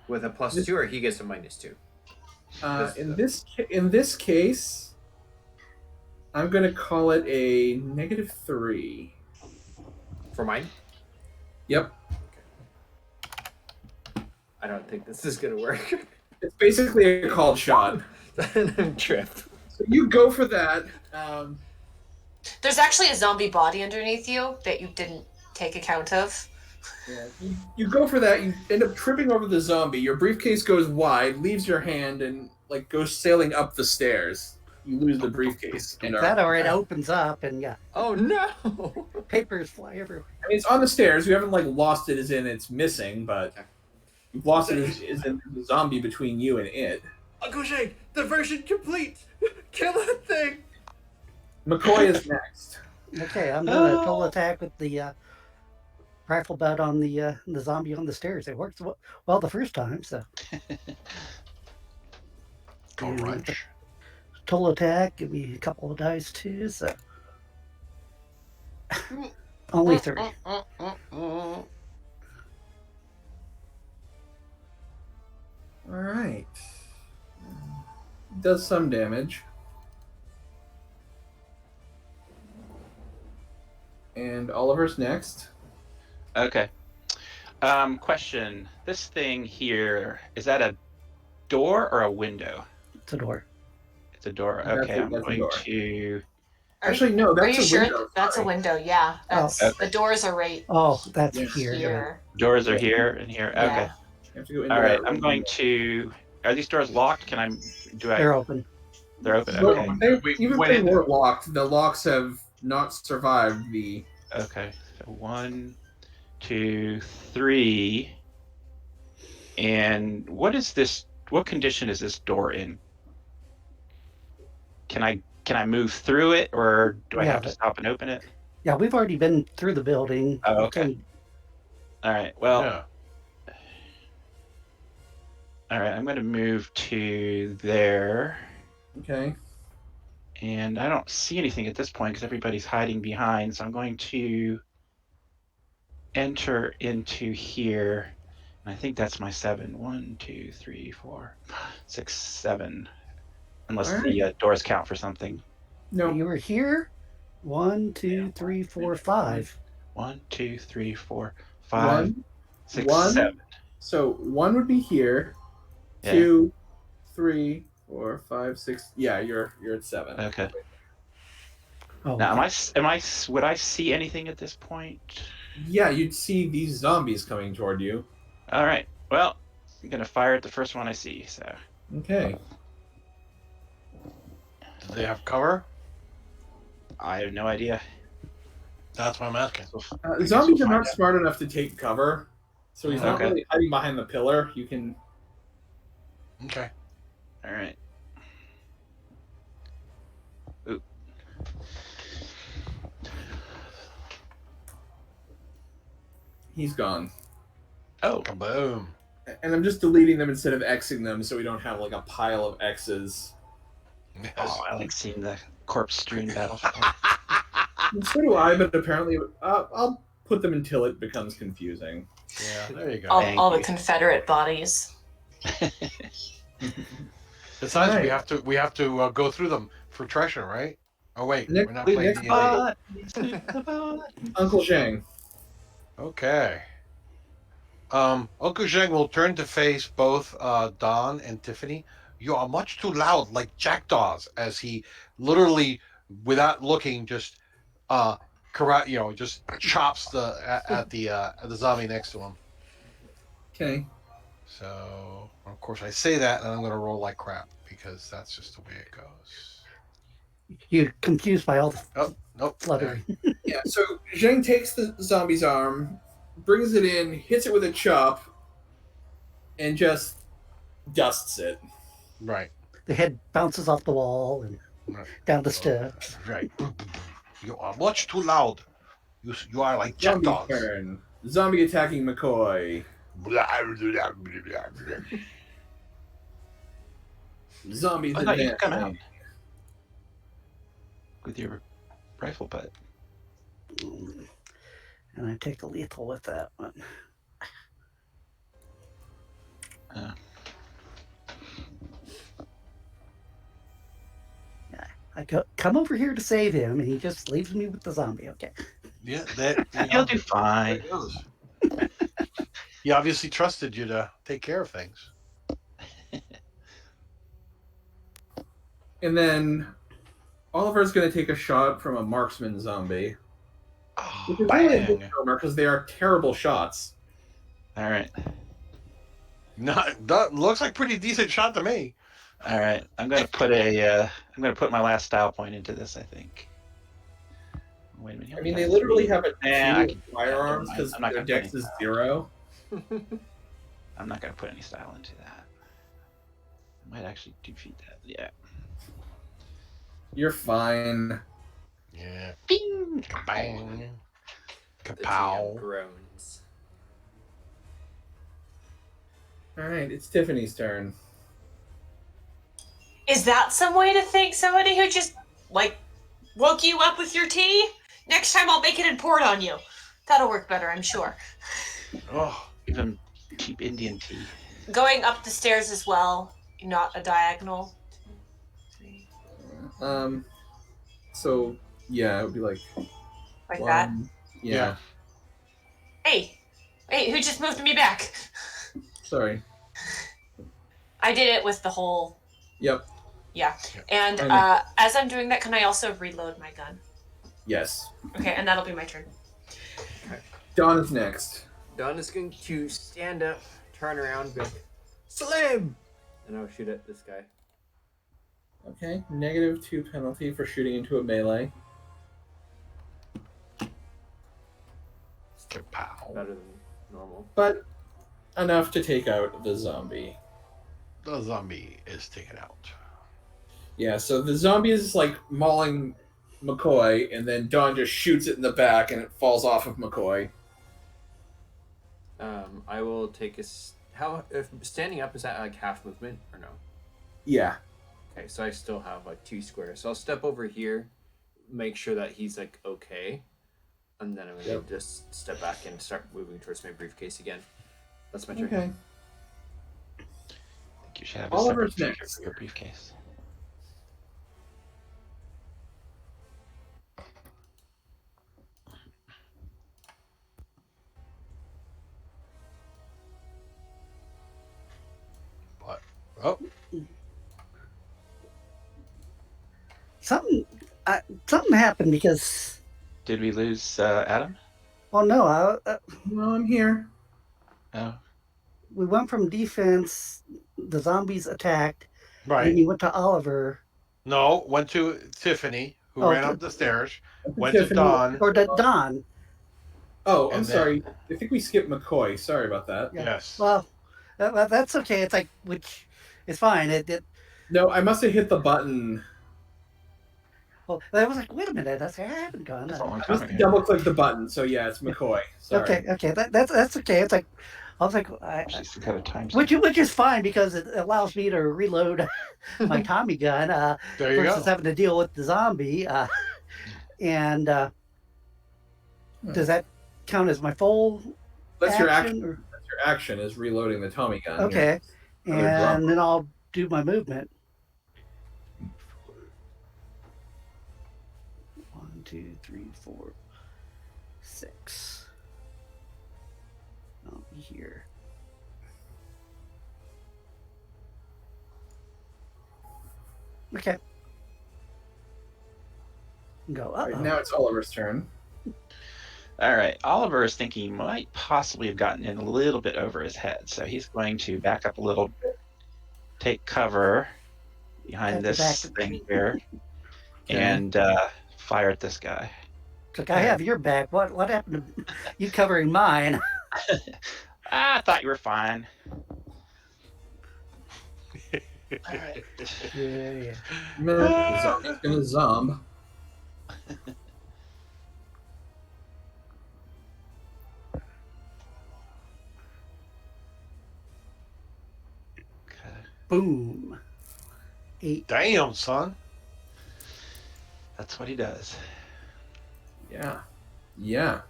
with a +2, or he gets a -2.
In this case, I'm gonna call it a -3.
For mine?
Yep.
I don't think this is gonna work.
It's basically a called shot.
Trip.
So you go for that.
There's actually a zombie body underneath you that you didn't take account of.
Yeah, you go for that. You end up tripping over the zombie. Your briefcase goes wide, leaves your hand, and like goes sailing up the stairs. You lose the briefcase. And
That or it opens up and yeah,
Oh no!
papers fly everywhere.
I mean, it's on the stairs. You haven't like lost it as in it's missing, but you've lost it as in the zombie between you and it.
Uncle Zheng, diversion complete. Kill that thing.
McCoy is next.
Okay, I'm doing a full attack with the rifle butt on the zombie on the stairs. It worked well the first time, so.
Go
And
Runch.
Total attack, give me a couple of dice too, so. Only 3.
All right. Does some damage. And Oliver's next.
Okay. Question. This thing here, is that a door or a window?
It's a door.
It's a door.
That's
Okay,
a-
I'm
that's a
going
door.
to.
Actually, no,
Are
that's
you
a
sure?
window.
That's a
Sorry.
window, yeah. That's
Okay.
the doors are right
Oh, that's
Yeah.
here.
here.
Doors are here and here. Okay.
Yeah.
You have to go into
All right.
that
I'm
room.
going to. Are these doors locked? Can I? Do I?
They're open.
They're open.
Look,
Okay.
even if they were locked, the locks have not survived the.
Okay. So 1, 2, 3. And what is this? What condition is this door in? Can I move through it, or do I
Yeah,
have to
but-
stop and open it?
Yeah, we've already been through the building.
Oh, okay. All right. Well.
Yeah.
All right. I'm going to move to there,
Okay.
and I don't see anything at this point because everybody's hiding behind. So I'm going to enter into here, and I think that's my 7. 1, 2, 3, 4, 6, 7. Unless
All
the doors count for something.
No.
You were here. 1, 2, 3, 4, 5.
1, 2, 3, 4, 5,
One.
6,
One.
7.
So 1 would be here.
Yeah.
2, 3, 4, 5, 6. Yeah, you're at 7.
Okay.
Oh,
Now, would I see anything at this point?
Yeah, you'd see these zombies coming toward you.
All right. Well, I'm gonna fire at the first one I see. So.
Okay.
Do they have cover?
I have no idea.
That's what I'm asking.
Zombies
we'll
are
find
not
out.
smart enough to take cover, so he's not
Okay.
really hiding behind the pillar. You can.
Okay.
All right. Ooh.
He's gone.
Oh.
Kaboom.
And I'm just deleting them instead of Xing them, so we don't have like a pile of X's.
Yes.
Oh, I like seeing the corpse-strewn battlefield.
And so do I, but apparently I'll put them until it becomes confusing.
Yeah, there you go.
Thank
All the
you.
Confederate bodies.
Besides,
Right.
we have to go through them for treasure, right? Oh wait,
Next-
we're not
wait,
playing
next
D&D.
Uncle Zhang.
Okay. Uncle Zheng will turn to face both Don and Tiffany. You are much too loud, like jackdaws, as he literally, without looking, just just chops at the zombie next to him.
Okay.
So, of course, I say that, and I'm going to roll like crap because that's just the way it goes.
You're confused by all the
Oh, nope.
fluttering.
Yeah, so Zheng takes the zombie's arm, brings it in, hits it with a chop, and just dusts it.
Right.
The head bounces off the wall and
Right.
down the steps.
Right. You are much too loud. You are like
Zombie
jackdaws.
turn. Zombie attacking McCoy. Zombies
I thought you'd
advancing.
come out. With your rifle butt.
And I take the lethal with that one. I come over here to save him, and he just leaves me with the zombie. Okay.
Yeah, that
You'll do fine.
There it goes. He obviously trusted you to take care of things.
And then Oliver's going to take a shot from a marksman zombie.
Oh,
Which is really a
bang.
misnomer because they are terrible shots.
all right.
That looks like pretty decent shot to me.
All right. I'm gonna put my last style point into this, I think. Wait a minute.
I mean, they literally have a
Yeah, I
two
can-
firearms
yeah,
because
I'm not
their
gonna put
dex
any
is
style.
0.
I'm not gonna put any style into that. I might actually defeat that. Yeah.
You're fine.
Yeah.
Bing!
Bang.
The GM
Kapow.
groans.
All right, it's Tiffany's turn.
Is that some way to thank somebody who just, like, woke you up with your tea? Next time I'll make it and pour it on you. That'll work better, I'm sure.
Oh,
Even cheap Indian tea.
Going up the stairs as well, not a diagonal. 2, 3,
So yeah, it would be like
like that.
Yeah.
Hey, who just moved me back?
Sorry.
I did it with the whole.
Yep.
Yeah. And as I'm doing that, can I also reload my gun?
Yes.
Okay, and that'll be my turn.
Dawn is next.
Don is going to stand up, turn around, go, Slim! And I'll shoot at this guy.
Okay. -2 penalty for shooting into a melee.
kapow.
Better than normal.
But enough to take out the zombie.
The zombie is taken out.
Yeah, so the zombie is like mauling McCoy, and then Dawn just shoots it in the back, and it falls off of McCoy.
I will take a... if standing up, is that like half movement or no?
Yeah.
Okay, so I still have like 2 squares. So I'll step over here, make sure that he's like okay, and then I'm gonna just step back and start moving towards my briefcase again. That's my turn.
Okay.
I think you should have a
Oliver's
separate feature
next.
for your briefcase.
But oh,
Something happened because.
Did we lose Adam?
Well, no,
No, I'm here.
Oh.
we went from defense. The zombies attacked. And
right.
you went to Oliver
No, went to Tiffany, who
Oh,
ran
to-
up the stairs.
That's
Went to
Tiffany.
Dawn.
or to Don.
Oh, I'm
And then-
sorry. I think we skipped McCoy. Sorry about that.
Yeah.
Yes.
Well, that's okay. It's like it's fine.
No, I must have hit the button.
Well, I was like, wait a minute. I haven't gone.
That's a long
I
time
must have
ago.
double clicked the button. So yeah, it's McCoy. Sorry.
Okay. That's okay. It's like I was like,
She's got a time.
which is fine because it allows me to reload my Tommy gun
There you
versus
go.
having to deal with the zombie. And does that count as my full
That's your
action?
action.
Or-
That's your action is reloading the Tommy gun.
Okay,
Another drop.
and then I'll do my movement. 1, 2, 3, 4, 6. I'll be here. Okay. Go
All
up.
right, now it's Oliver's turn.
All right. Oliver is thinking he might possibly have gotten in a little bit over his head, so he's going to back up a little bit, take cover behind
At the
this
back.
thing here, and fire at this guy.
It's like I have your back. What happened to you covering mine?
I thought you were fine. All right.
Yeah.
The zombie's gonna zomb.
Okay.
Boom. 8.
Damn, son.
That's what he does.
Yeah. Yeah.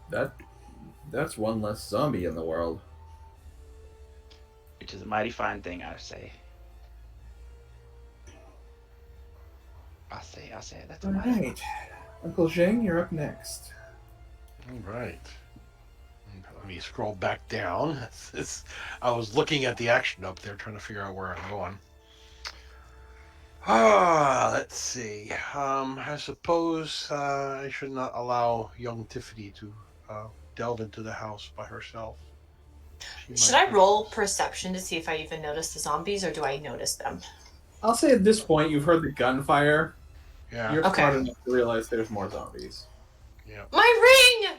That's one less zombie in the world.
Which is a mighty fine thing, I say. I say, that's a
All
mighty
right. Uncle Zheng, you're up next.
All right. Let me scroll back down. I was looking at the action up there, trying to figure out where I'm going. Let's see. I suppose I should not allow young Tiffany to delve into the house by herself.
Should I roll perception to see if I even notice the zombies, or do I notice them?
I'll say at this point you've heard the gunfire.
Yeah.
You're
Okay.
smart enough to realize there's more zombies.
Yeah.
My ring!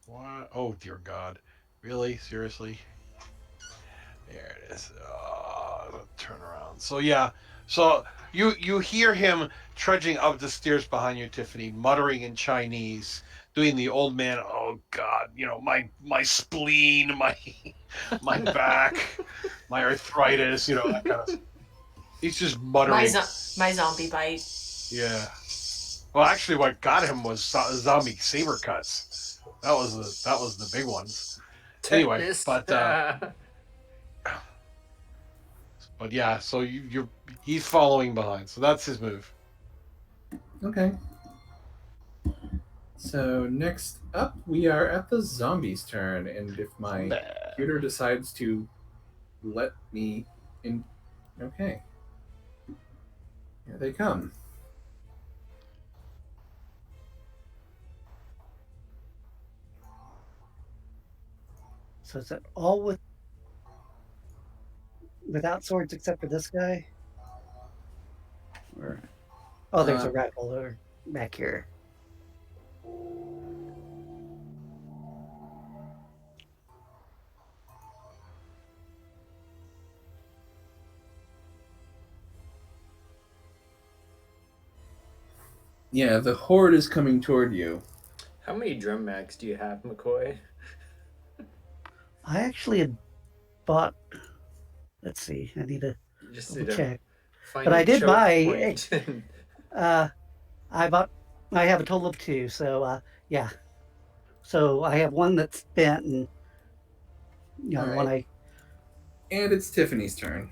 What? Oh dear God! Really? Seriously? There it is. Turn around. So yeah. So you hear him trudging up the stairs behind you, Tiffany, muttering in Chinese, doing the old man. Oh God! You know my spleen, my back, my arthritis. You know that kind of. He's just muttering.
My zombie bite.
Yeah. Well, actually, what got him was zombie saber cuts. That was the big ones. Anyway, but yeah, so he's following behind, so that's his move.
Okay. So next up, we are at the zombies' turn, and if my computer decides to let me in, okay, here they come.
So is that all without swords except for this guy? Or there's a rifle over back here.
Yeah, the horde is coming toward you.
How many drum mags do you have, McCoy?
I actually had bought. Let's see. I need to check. But I did buy. I have a total of 2. So yeah. So I have one that's spent, and one
And it's Tiffany's turn.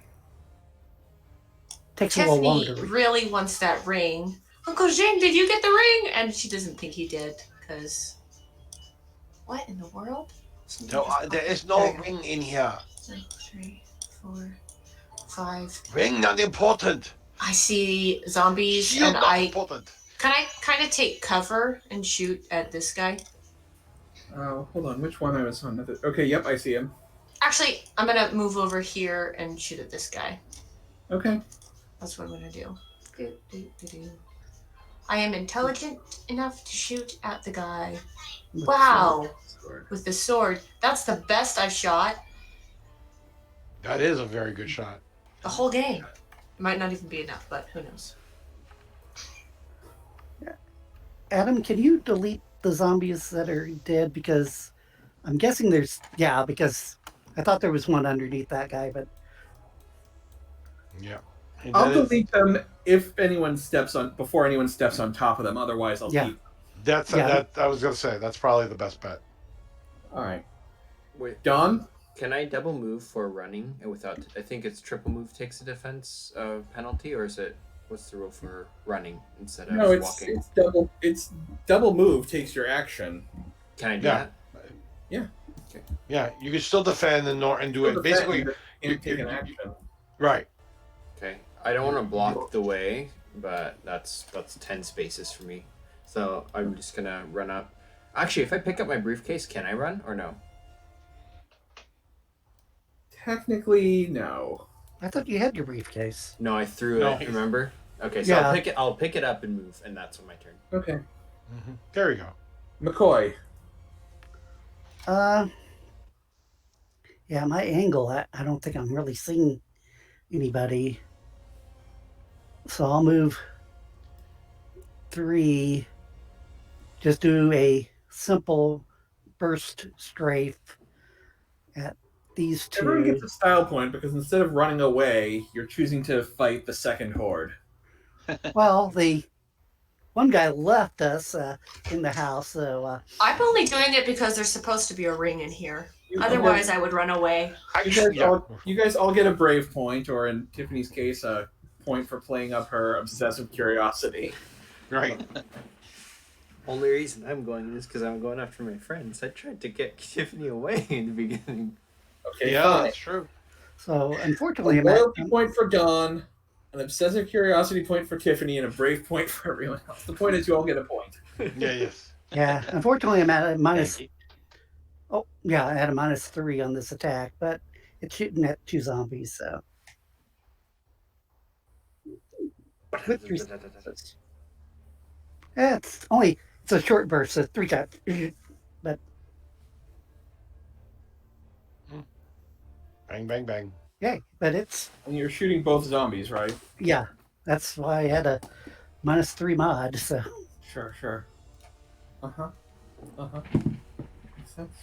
takes a little longer.
Tiffany really wants that ring. Uncle Zheng, did you get the ring? And she doesn't think he did, because what in the world?
No, there is no ring in here.
3, 4, 5.
Ring not important.
I see zombies,
Shield
and
not important.
Can I kind of take cover and shoot at this guy?
Oh, hold on. Which one I was on? Okay, yep, I see him.
Actually, I'm gonna move over here and shoot at this guy.
Okay.
That's what I'm gonna do. I am intelligent enough to shoot at the guy. Wow. With the sword. That's the best I've shot.
That is a very good shot.
The whole game. It might not even be enough, but who knows?
Adam, can you delete the zombies that are dead? Because I'm guessing because I thought there was one underneath that guy, but
yeah.
I'll delete them if anyone before anyone steps on top of them. Otherwise, I'll keep.
That I was gonna say that's probably the best bet.
All right.
Wait,
Don?
Can I double move for running and without? I think it's triple move takes a defense penalty, or is it? What's the rule for running instead of walking?
It's double move takes your action.
Can I do that?
Yeah.
Okay.
Yeah, you can still defend and do it. Basically,
you take an action.
Right.
Okay. I don't want to block the way, but that's 10 spaces for me. So I'm just gonna run up. Actually, if I pick up my briefcase, can I run or no?
Technically, no.
I thought you had your briefcase.
No, I threw it. Remember? Okay, so I'll pick it up and move, and that's my turn.
Okay.
Mm-hmm. There we go.
McCoy.
Yeah, my angle. I don't think I'm really seeing anybody. So I'll move 3. Just do a simple burst strafe at these 2.
Everyone gets a style point because instead of running away, you're choosing to fight the second horde.
Well, the one guy left us in the house, so...
I'm only doing it because there's supposed to be a ring in here. Otherwise, I would run away.
You guys all get a brave point, or in Tiffany's case, a point for playing up her obsessive curiosity.
Right.
Only reason I'm going is because I'm going after my friends. I tried to get Tiffany away in the beginning.
Okay,
yeah,
fine.
that's true.
So
A
unfortunately,
loyalty point for Dawn, an obsessive curiosity point for Tiffany, and a brave point for everyone else. The point is you all get a point.
Yeah, yes.
yeah, unfortunately, I'm at a minus.
Thank you.
Oh, yeah, I had a -3 on this attack, but it's shooting at 2 zombies, so. With 3 yeah, it's a short burst, so 3 shots. But
Bang, bang, bang.
yeah, but it's
And you're shooting both zombies, right?
yeah. That's why I had a -3 mod. So
Sure. Uh-huh. Makes sense.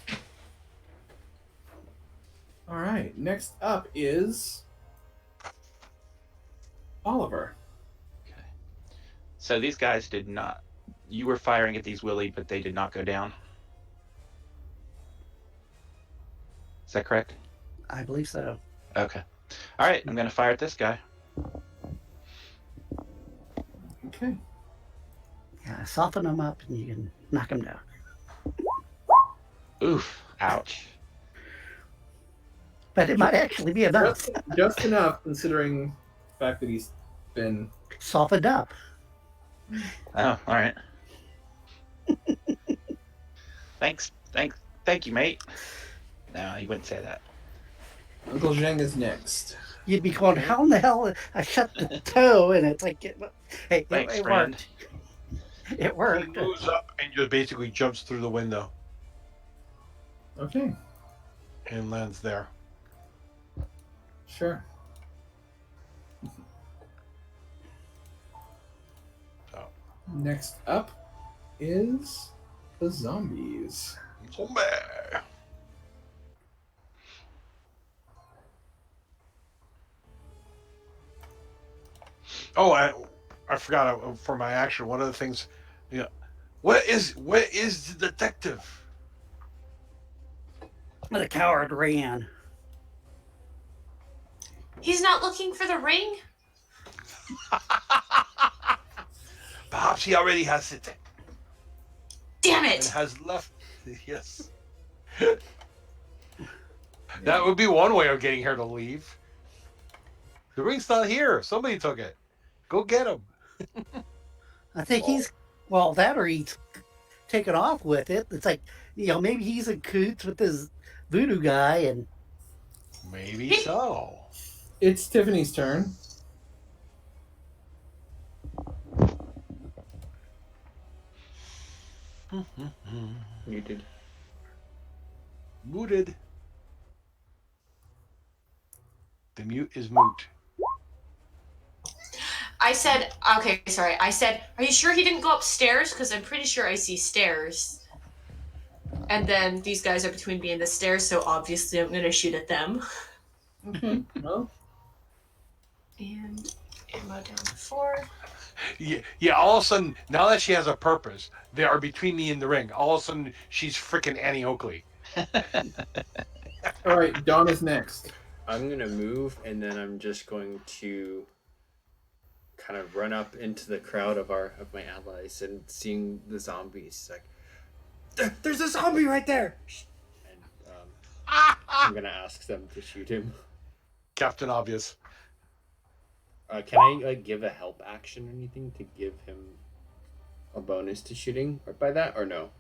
All right. Next up is Oliver.
Okay. So these guys did not. You were firing at these Willie, but they did not go down. Is that correct?
I believe so.
Okay. All right. I'm going to fire at this guy.
Okay.
Yeah, soften them up and you can knock them down.
Oof. Ouch.
But it might actually be enough.
Just enough, considering the fact that he's been.
Softened up.
Oh, all right. Thank you, mate. No, he wouldn't say that.
Uncle Zheng is next.
You'd be going, how in the hell? I shut the toe, and it's like, hey,
Thanks,
it
friend.
worked. It
He
worked.
moves up and just basically jumps through the window
Okay.
and lands there.
Sure.
So,
Next up is the zombies.
zombie. Oh, I forgot for my action. One of the things, yeah. Where is the detective?
The coward ran.
He's not looking for the ring?
Perhaps he already has it
Damn
and
it!
has left. Yes. That would be one way of getting her to leave. The ring's not here. Somebody took it. Go get him.
I think that or he's taken off with it. It's like, maybe he's in coots with this voodoo guy, and
Maybe so.
It's Tiffany's turn.
Muted.
Muted. The mute is moot.
I said, are you sure he didn't go upstairs? Because I'm pretty sure I see stairs. And then these guys are between me and the stairs, so obviously I'm going to shoot at them.
Okay. Well,
And ammo down to 4.
Yeah, all of a sudden, now that she has a purpose, they are between me and the ring. All of a sudden, she's freaking Annie Oakley.
all right. Dawn is next.
I'm gonna move, and then I'm just going to kind of run up into the crowd of my allies and seeing the zombies. Like, there's a zombie right there, and I'm gonna ask them to shoot him.
Captain Obvious.
Can I give a help action or anything to give him a bonus to shooting or by that or no?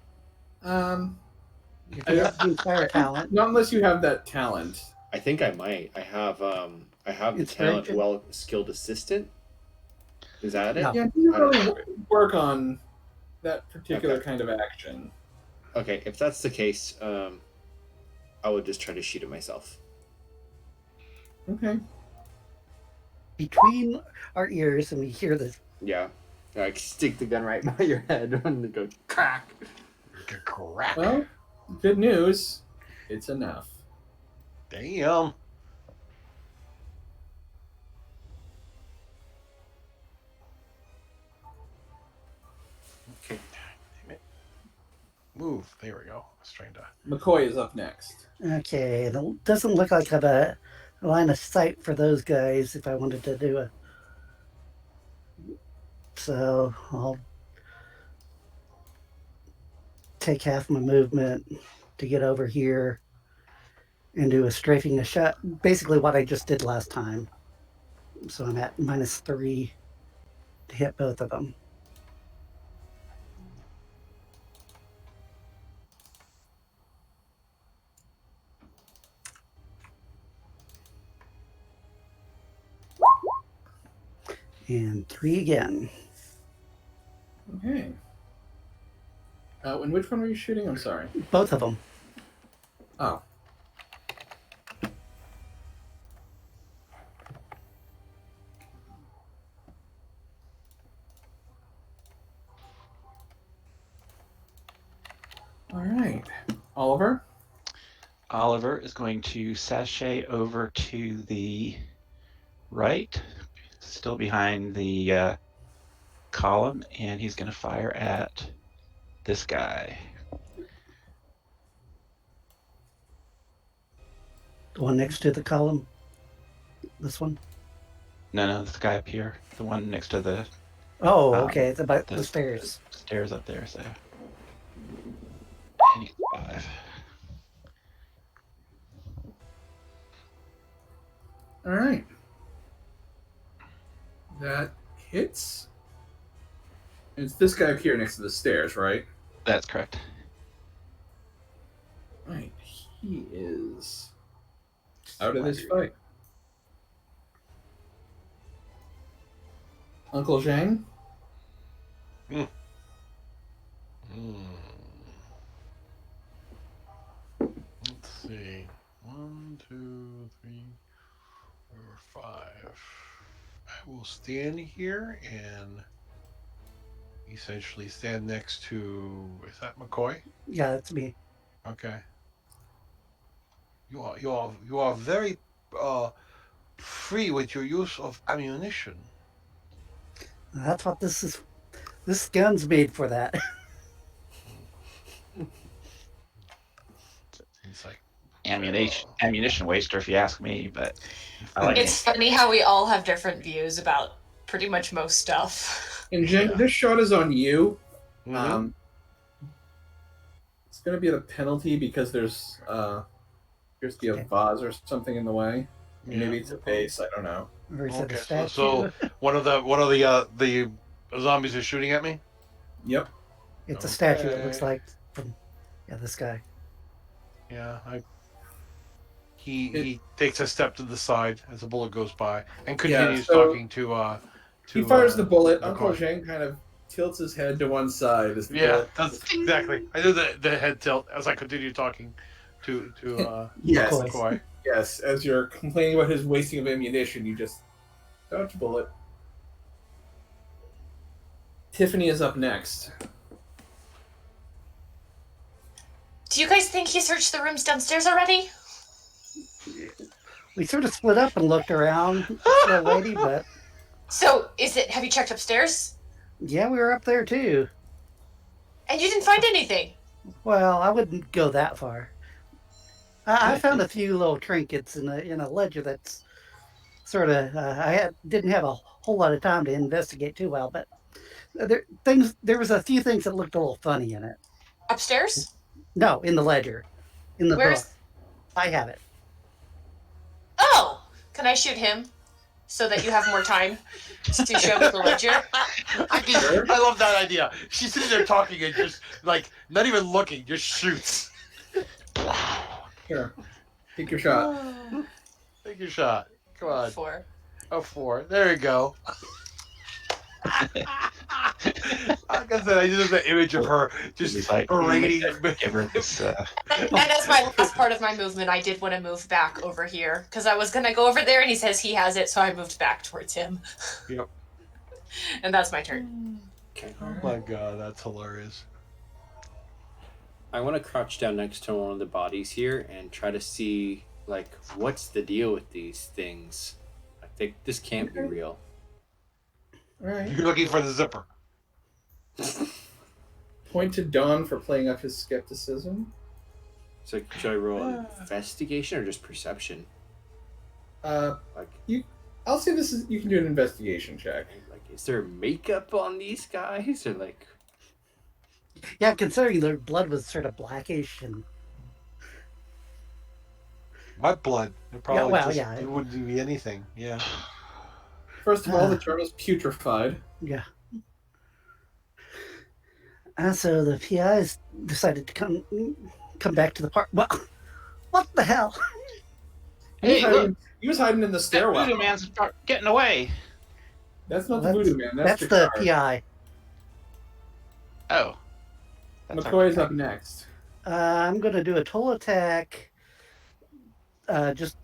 if you have the entire talent,
Not unless you have that talent.
I think I might. I have the talent
Inspiration?
well skilled assistant. Is that it?
No.
Yeah, you really work on that particular kind of action.
Okay, if that's the case, I would just try to shoot it myself.
Okay.
between our ears, and we hear this.
Yeah. Like stick the gun right by your head and go crack.
Crap.
Well, good news. It's enough.
Damn.
Okay.
Damn it. Move. There we go. I was trying to.
McCoy is up next.
Okay, it doesn't look like I have a line of sight for those guys if I wanted to do it. So I'll take half my movement to get over here and do a strafing a shot. Basically, what I just did last time. So I'm at -3 to hit both of them. And 3 again.
Okay. And which one were you shooting? I'm sorry.
Both of them.
Oh. All right. Oliver?
Oliver is going to sashay over to the right, still behind the column, and he's going to fire at this guy.
The one next to the column. This one.
No, this guy up here, the one next to the
Oh, okay. It's about the stairs.
stairs up there. So, and he's 5.
All right. That hits. It's this guy up here next to the stairs, right?
That's correct.
Right. He is out of this fight. Uncle Zhang?
Let's see. 1, 2, 3, 4, 5. I will stand here and essentially stand next to. Is that McCoy?
Yeah, that's me.
Okay. You are very free with your use of ammunition.
That's what this is. This gun's made for that.
It's like
ammunition waster, if you ask me. But I like
It's funny how we all have different views about pretty much most stuff.
And Jen, this shot is on you.
Mhm.
It's going to be at a penalty because there's appears to be a vase or something in the way.
Yeah.
Maybe it's a base. I don't know.
Or is it a
Okay,
statue?
so one of the zombies is shooting at me.
Yep.
It's a statue. It looks
Okay.
like from this guy.
Yeah, he takes a step to the side as the bullet goes by and continues
so
talking to
He fires the bullet.
McCoy.
Uncle Zhang kind of tilts his head to one side as the
Yeah,
bullet.
that's exactly. I do the head tilt as I continue talking to
Yes.
McCoy.
McCoy.
Yes, as you're complaining about his wasting of ammunition, you just dodge a bullet. Tiffany is up next.
Do you guys think he searched the rooms downstairs already?
We sort of split up and looked around that lady, but
So, have you checked upstairs?
yeah, we were up there too.
And you didn't find anything?
Well, I wouldn't go that far. I found a few little trinkets in a ledger that's sort of. Didn't have a whole lot of time to investigate too well, but there was a few things that looked a little funny in it.
Upstairs?
No, in the ledger, in the
Where's...
book. I have it.
Oh! Can I shoot him? So that you have more time to show me the ledger?
I love that idea. She's sitting there talking and just like not even looking, just shoots.
Sure. Take your shot.
Take your shot. Come on.
4.
A 4. There you go. Like I said, I just have the image of her just
like
parading.
give her this.
And as my last part of my movement, I did want to move back over here because I was going to go over there and he says he has it, so I moved back towards him.
Yep.
And that's my turn.
Okay.
Oh my god, that's hilarious.
I want to crouch down next to one of the bodies here and try to see, like, what's the deal with these things. I think this can't be real.
All right.
You're looking for the zipper.
Point to Dawn for playing up his skepticism.
So should I roll investigation or just perception?
I'll
Like,
say this is. You can do an investigation check.
is there makeup on these guys or like?
Yeah, considering their blood was sort of blackish and
My blood. It probably
well,
just
yeah.
it wouldn't be anything. Yeah.
First of all, the term is putrefied.
Yeah. And so the PIs decided to come back to the park. Well, what the hell?
Hey, look!
He was hiding in the
That
stairwell.
voodoo man's getting away.
That's not
Well,
the voodoo man. That's
the
Jakar.
PI.
Oh. That's
McCoy is
our
up next.
I'm going to do a total attack. Just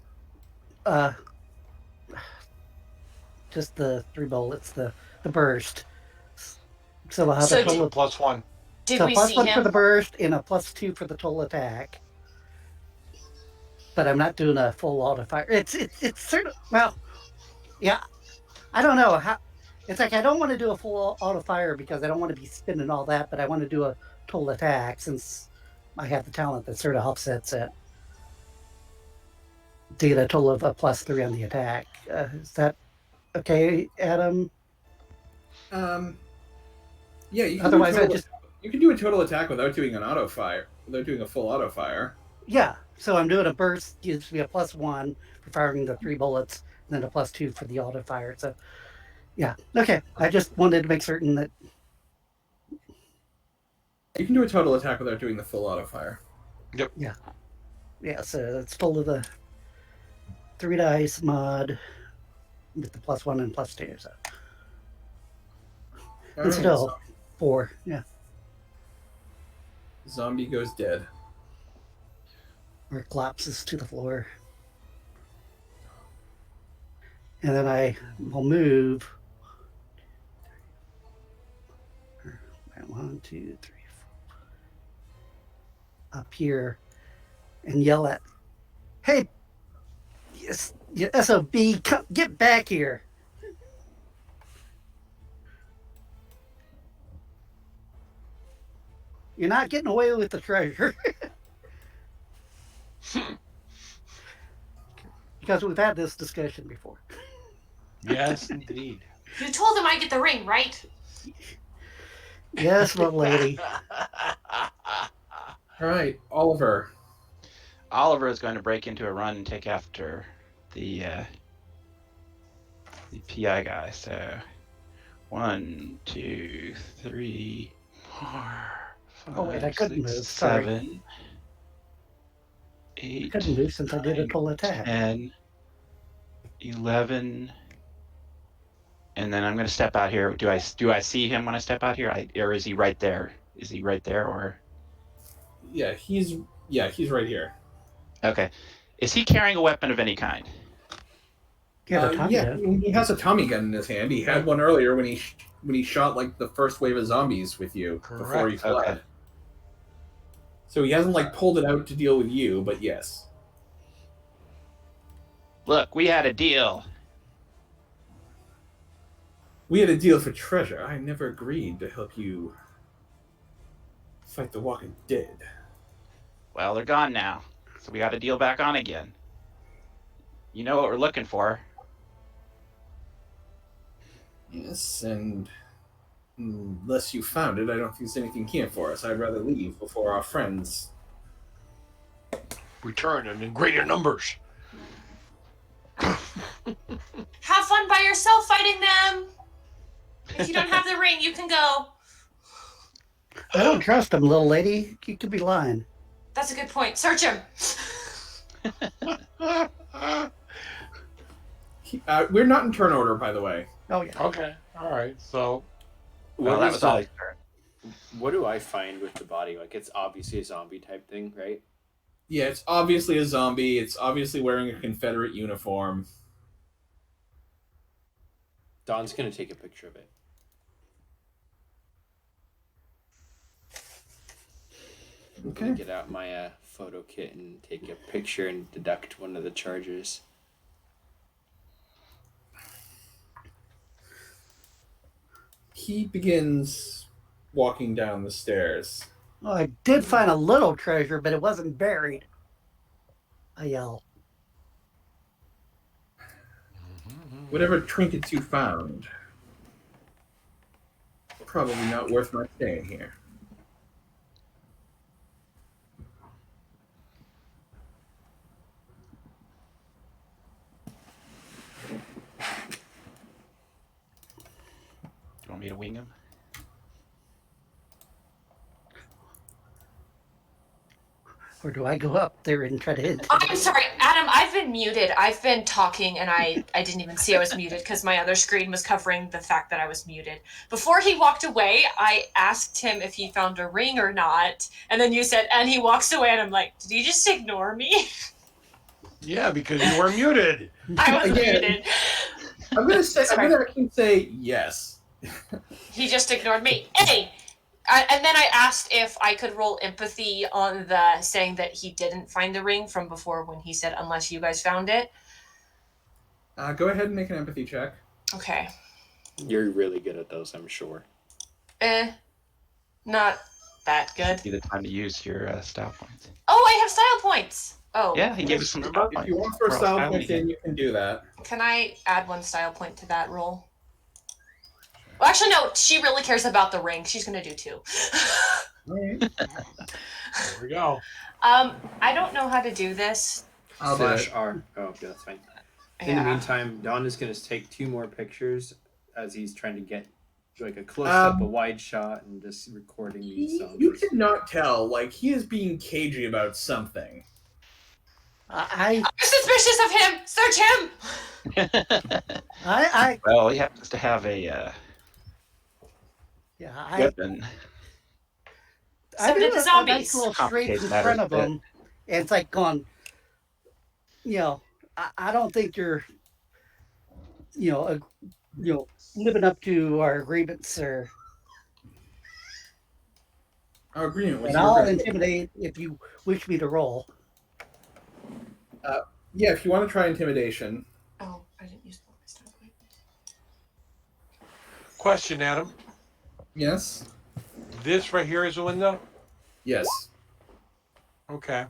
the 3 bullets, the burst. So I'll have
So
a total
+1.
Did
so
we
plus
see
1 for
him?
the burst and a +2 for the total attack. But I'm not doing a full auto fire. It's sort of, well, yeah. I don't know how. It's like I don't want to do a full auto fire because I don't want to be spinning all that, but I want to do a total attack since I have the talent that sort of offsets it to get a total of a +3 on the attack. Is that okay, Adam?
Yeah, you can
Otherwise,
you can do a total attack without doing an auto fire, without doing a full auto fire.
Yeah. So I'm doing a burst, gives me a +1 for firing the 3 bullets, and then a +2 for the auto fire. So, yeah. Okay. I just wanted to make certain that.
You can do a total attack without doing the full auto fire.
Yep.
Yeah. Yeah. So it's full of the 3 dice mod with the +1 and +2. So. And still 4. Yeah.
Zombie goes dead.
Or collapses to the floor. And then I will move 1, 2, 3, 4 up here and yell at, "Hey, yes, you SOB, come, get back here." You're not getting away with the treasure. Because we've had this discussion before.
Yes, indeed.
You told him I get the ring, right?
Yes, little lady.
All right, Oliver.
Oliver is going to break into a run and take after the PI guy. So 1, 2, 3, 4, 5,
Oh, wait, I couldn't
6,
move. Sorry.
7,
I
8,
couldn't move since I did a
9,
full attack.
10, 11, and then I'm going to step out here. Do I see him when I step out here, or is he right there? Is he right there, or?
Yeah, he's right here.
Okay. Is he carrying a weapon of any kind?
Yeah, the Tommy gun.
He has a Tommy gun in his hand. He had one earlier when he shot like the first wave of zombies with you before he fled.
Okay.
So he hasn't like pulled it out to deal with you, but yes.
Look, we had a deal.
We had a deal for treasure. I never agreed to help you fight the Walking Dead.
Well, they're gone now, so we got a deal back on again. You know what we're looking for.
Yes, and unless you found it, I don't think there's anything here for us. I'd rather leave before our friends
Return and in greater numbers.
Have fun by yourself fighting them. If you don't have the ring, you can go.
I don't trust him, little lady. You could be lying.
That's a good point. Search him.
We're not in turn order, by the way.
Oh, yeah.
Okay. All right. So
Well, that was Ollie's turn.
What do I find with the body? Like, it's obviously a zombie type thing, right?
Yeah, it's obviously a zombie. It's obviously wearing a Confederate uniform.
Don's gonna take a picture of it. I'm gonna get out my photo kit and take a picture and deduct one of the charges.
He begins walking down the stairs.
Oh, I did find a little treasure, but it wasn't buried. I yell.
Whatever trinkets you found, probably not worth my staying here.
me to wing him?
Or do I go up there and try to hit?
I'm sorry, Adam, I've been muted. I've been talking and I didn't even see I was muted because my other screen was covering the fact that I was muted. Before he walked away, I asked him if he found a ring or not. And then you said, and he walks away, and I'm like, did he just ignore me?
Yeah, because you were muted.
I was
Again.
muted.
I'm gonna actually say yes.
He just ignored me. Hey! And then I asked if I could roll empathy on the saying that he didn't find the ring from before when he said, unless you guys found it.
Go ahead and make an empathy check.
Okay.
You're really good at those, I'm sure.
Not that good.
Be the time to use your style points.
Oh, I have style points! Oh.
Yeah, he gave us some style
If
points.
you want to throw
We're all
style
styling
points
again.
in, you can do that.
Can I add 1 style point to that roll? Well, actually, no. She really cares about the ring. She's gonna do 2.
All right.
There we go.
I don't know how to do this.
I'll do
Slash
it.
R. Oh, okay, that's fine. In the
Yeah.
meantime, Don is going to take 2 more pictures as he's trying to get like a close up, a wide shot, and just recording these songs.
You cannot tell. Like, he is being cagey about something.
I
I'm suspicious of him. Search him.
Well, he happens to have a weapon.
I
Send
do
it to
a
zombies.
nice little straight in
Complicated matters
front of
a bit.
him, and it's like going, I don't think you're, living up to our agreements, sir.
Our agreement was
And I'll intimidate if you wish me to roll.
Yeah, if you want to try intimidation.
Oh, I didn't use my style point.
Question, Adam.
Yes.
This right here is a window?
Yes.
Okay.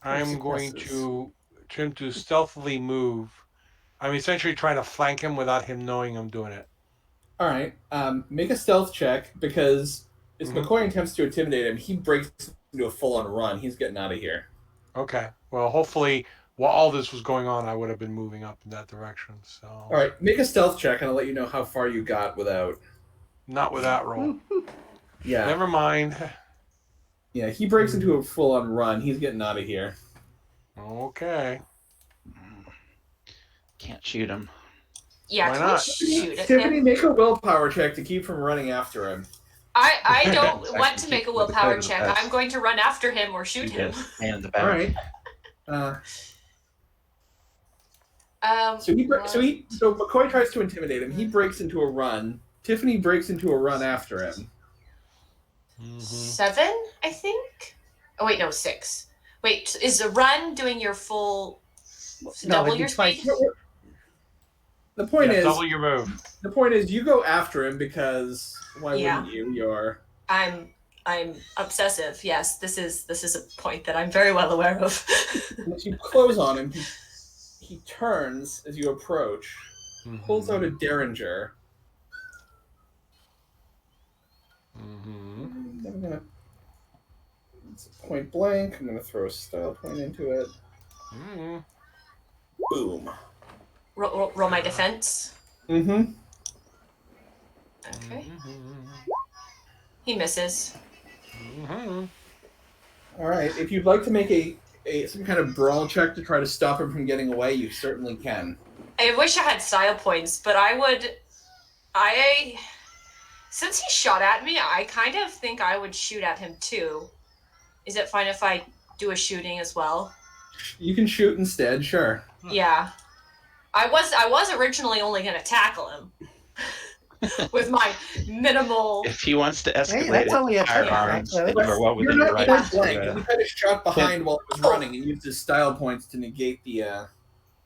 I'm going
successes.
to attempt to stealthily move. I'm essentially trying to flank him without him knowing I'm doing it.
All right. Make a stealth check because as McCoy attempts to intimidate him, he breaks into a full-on run. He's getting out of here.
Okay. Well, hopefully, while all this was going on, I would have been moving up in that direction. So.
All right. Make a stealth check, and I'll let you know how far you got without.
Not with that roll.
Yeah.
Never mind.
Yeah. He breaks into a full-on run. He's getting out of here.
Okay.
Can't shoot him.
Yeah,
Why
can
not?
we shoot at
Tiffany,
him?
make a willpower check to keep from running after him.
I don't
Actually,
want to make a
keep
willpower
the
check.
best.
I'm going to run after him or shoot him.
And the
All
back.
right. So McCoy tries to intimidate him. He breaks into a run. Tiffany breaks into a run after him.
7, I think. Oh wait, no, 6. Wait, is the run doing your full double your speed?
The point is,
double your move.
the point is, you go after him because why
Yeah.
wouldn't you? You're.
I'm obsessive. Yes, this is a point that I'm very well aware of.
Once you close on him, he turns as you approach, pulls out a derringer. I'm gonna. It's point blank. I'm gonna throw a style point into it. Boom.
Roll my defense.
Mm-hmm.
Okay. He misses.
All right. If you'd like to make some kind of brawl check to try to stop him from getting away, you certainly can.
I wish I had style points, but since he shot at me, I kind of think I would shoot at him too. Is it fine if I do a shooting as well?
You can shoot instead, sure.
Yeah. I was originally only going to tackle him with my minimal.
If he wants to escalate
Hey, that's only a
firearms,
turn.
then you are well
You're
within your
not
rights.
point blank. He kind of shot behind while it was running and used his style points to negate the.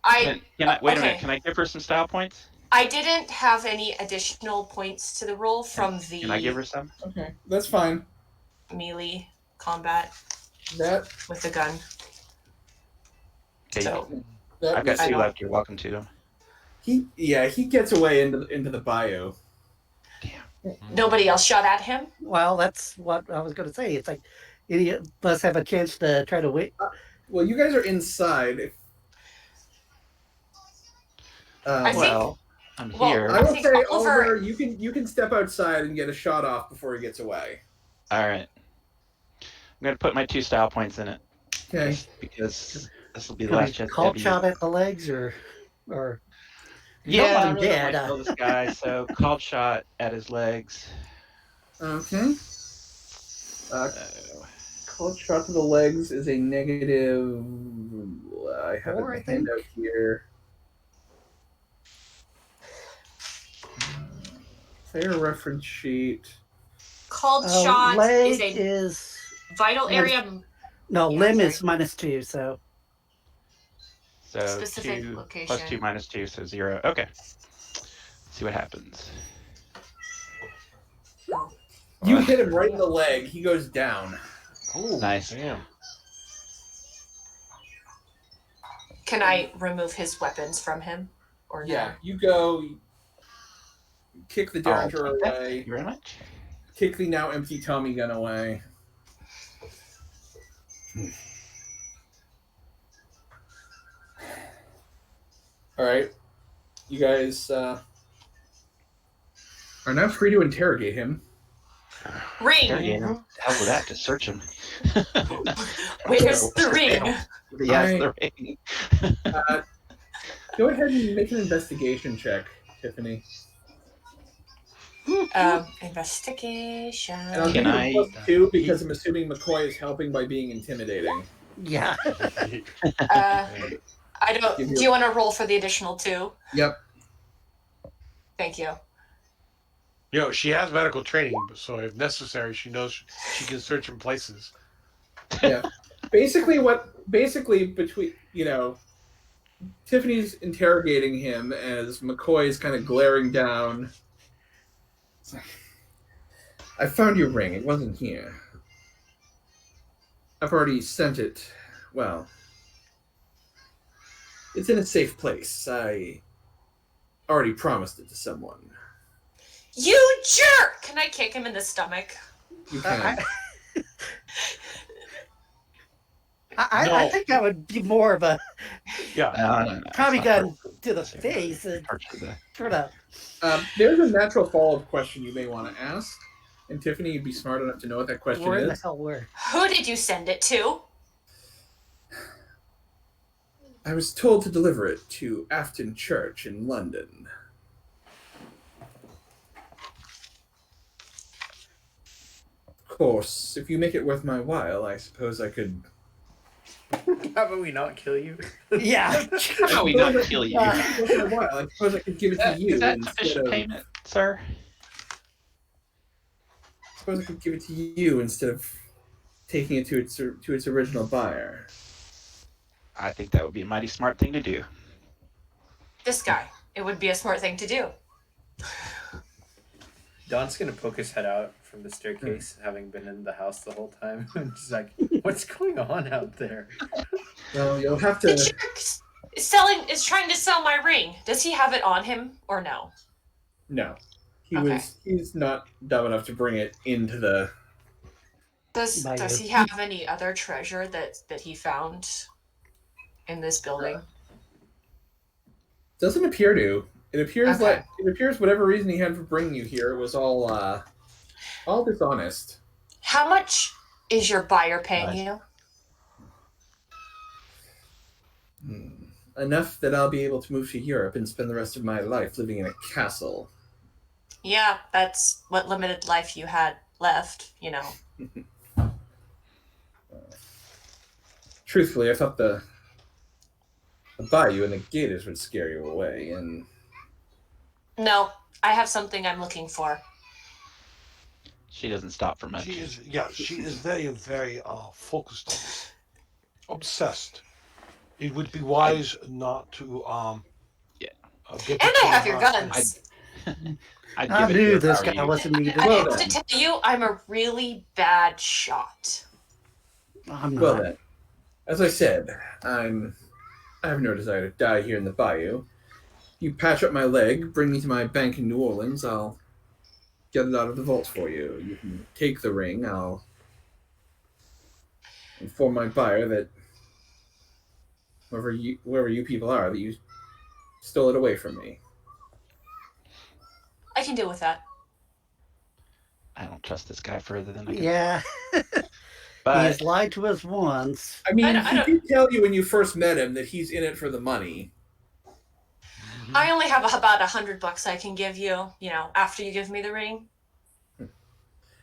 Wait a
okay.
minute. Can I give her some style points?
I didn't have any additional points to the roll from the
Can I give her some?
Okay, that's fine.
melee combat
That
with the gun.
Okay,
So
I've got
I
2
don't-
left. You're welcome to them.
he gets away into the bayou.
nobody else shot at him.
Well, that's what I was going to say. It's like any of us have a chance to try to wait.
Well, you guys are inside.
I think-
Well, I'm
Well,
here.
I will
think
say,
Oliver-
Oliver, you can step outside and get a shot off before he gets away.
All right. I'm gonna put my 2 style points in it.
Okay.
Just because this will be the
Can
last
we
chance to
call
have you.
shot at the legs or you
Yeah,
don't want
I
him
really don't want
dead.
to kill this guy, so called shot at his legs.
Okay.
So,
Cold shot to the legs is a negative. I have
4,
a
I think.
handout here. Player reference sheet.
Called shot
leg
is a
is
vital
minus-
area.
no
Yeah,
limb
sorry.
is -2, so
Specific
2
location.
plus 2 minus 2, so 0. Okay. Let's see what happens.
You hit him right in the leg. He goes down.
Oh,
Nice.
Damn.
Can I remove his weapons from him? Or
Yeah,
no?
you go. You kick the
I'll
Derringer
take that.
away.
Thank you very much.
Kick the now empty Tommy gun away. All right, you guys are now free to interrogate him.
Ring!
Interrogate him. What the hell was that? To search him.
Where's the ring?
He has the ring.
Go ahead and make an investigation check, Tiffany.
Investigation.
And I'll
Can
give
I-
you a +2 because I'm assuming McCoy is helping by being intimidating.
yeah.
I don't.
Give you-
Do you want to roll for the additional 2?
Yep.
Thank you.
She has medical training, so if necessary, she knows she can search in places.
Yeah. Basically, between Tiffany's interrogating him as McCoy is kind of glaring down. It's like, I found your ring. It wasn't here. I've already sent it. Well, it's in a safe place. I already promised it to someone.
You jerk! Can I kick him in the stomach?
You can.
I think that would be more of a
Yeah.
No.
Tommy
It's not
gun to the face and
hurt for the-
sort of.
There's a natural follow-up question you may want to ask. And Tiffany, you'd be smart enough to know what that question
Where the
is.
hell were?
Who did you send it to?
I was told to deliver it to Afton Church in London. Of course, if you make it worth my while, I suppose I could.
How about we not kill you?
Yeah.
How about we not kill you?
If it was worth my while, I suppose I could give it to you
Is that
instead
sufficient
of.
payment, sir?
I suppose I could give it to you instead of taking it to its original buyer.
I think that would be a mighty smart thing to do.
This guy. It would be a smart thing to do.
Don's gonna poke his head out from the staircase, having been in the house the whole time. And just like, what's going on out there?
Well, you'll have
The
to.
jerk is trying to sell my ring. Does he have it on him or no?
No,
Okay.
he's not dumb enough to bring it into the.
Does he have any other treasure that he found in this building?
Doesn't appear to. It appears
Okay.
whatever reason he had for bringing you here was all dishonest.
How much is your buyer paying you?
Enough that I'll be able to move to Europe and spend the rest of my life living in a castle.
Yeah, that's what limited life you had left,
Truthfully, I thought the bayou and the gators would scare you away, and
No, I have something I'm looking for.
She doesn't stop for much.
She is very, very focused on this. Obsessed. It would be wise not to get
And I have your
between
guns.
I'd
I
give it
knew
to
this
her.
guy wasn't needed.
I
Well
have
then.
to tell you, I'm a really bad shot.
I'm not.
well then, as I said, I have no desire to die here in the bayou. You patch up my leg, bring me to my bank in New Orleans, I'll get it out of the vault for you. You can take the ring, I'll inform my buyer that wherever you people are, that you stole it away from me.
I can deal with that.
I don't trust this guy further than I can.
Yeah.
But
He's lied to us once.
I mean,
I
he
don't-
did tell you when you first met him that he's in it for the money.
I only have about $100 I can give you, after you give me the ring.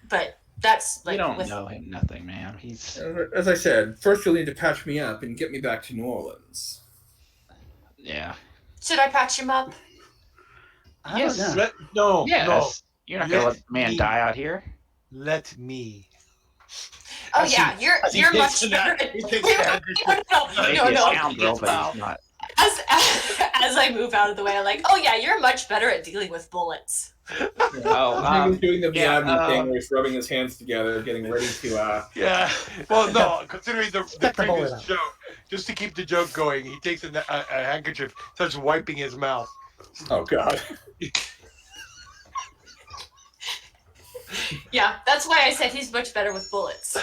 But that's like
we don't
with
know him nothing, man. He's
As I said, first you'll need to patch me up and get me back to New Orleans.
yeah.
Should I patch him up?
I
Yes.
don't know.
No,
Yes.
no.
You're not gonna let the man
me.
die out here.
Let me.
Oh
As
yeah,
he-
you're
as he
you're
takes
much
that-
better.
he takes that
Maybe
No,
a
no.
scoundrel, but he's not.
As I move out of the way, I'm like, oh yeah, you're much better at dealing with bullets.
Oh,
He was doing the
yeah,
Viagra thing where he's rubbing his hands together, getting ready to.
Yeah. Well, no. Considering the
Spit the bullet
previous
out.
joke, just to keep the joke going, he takes a handkerchief, starts wiping his mouth.
Oh God.
Yeah, that's why I said he's much better with bullets.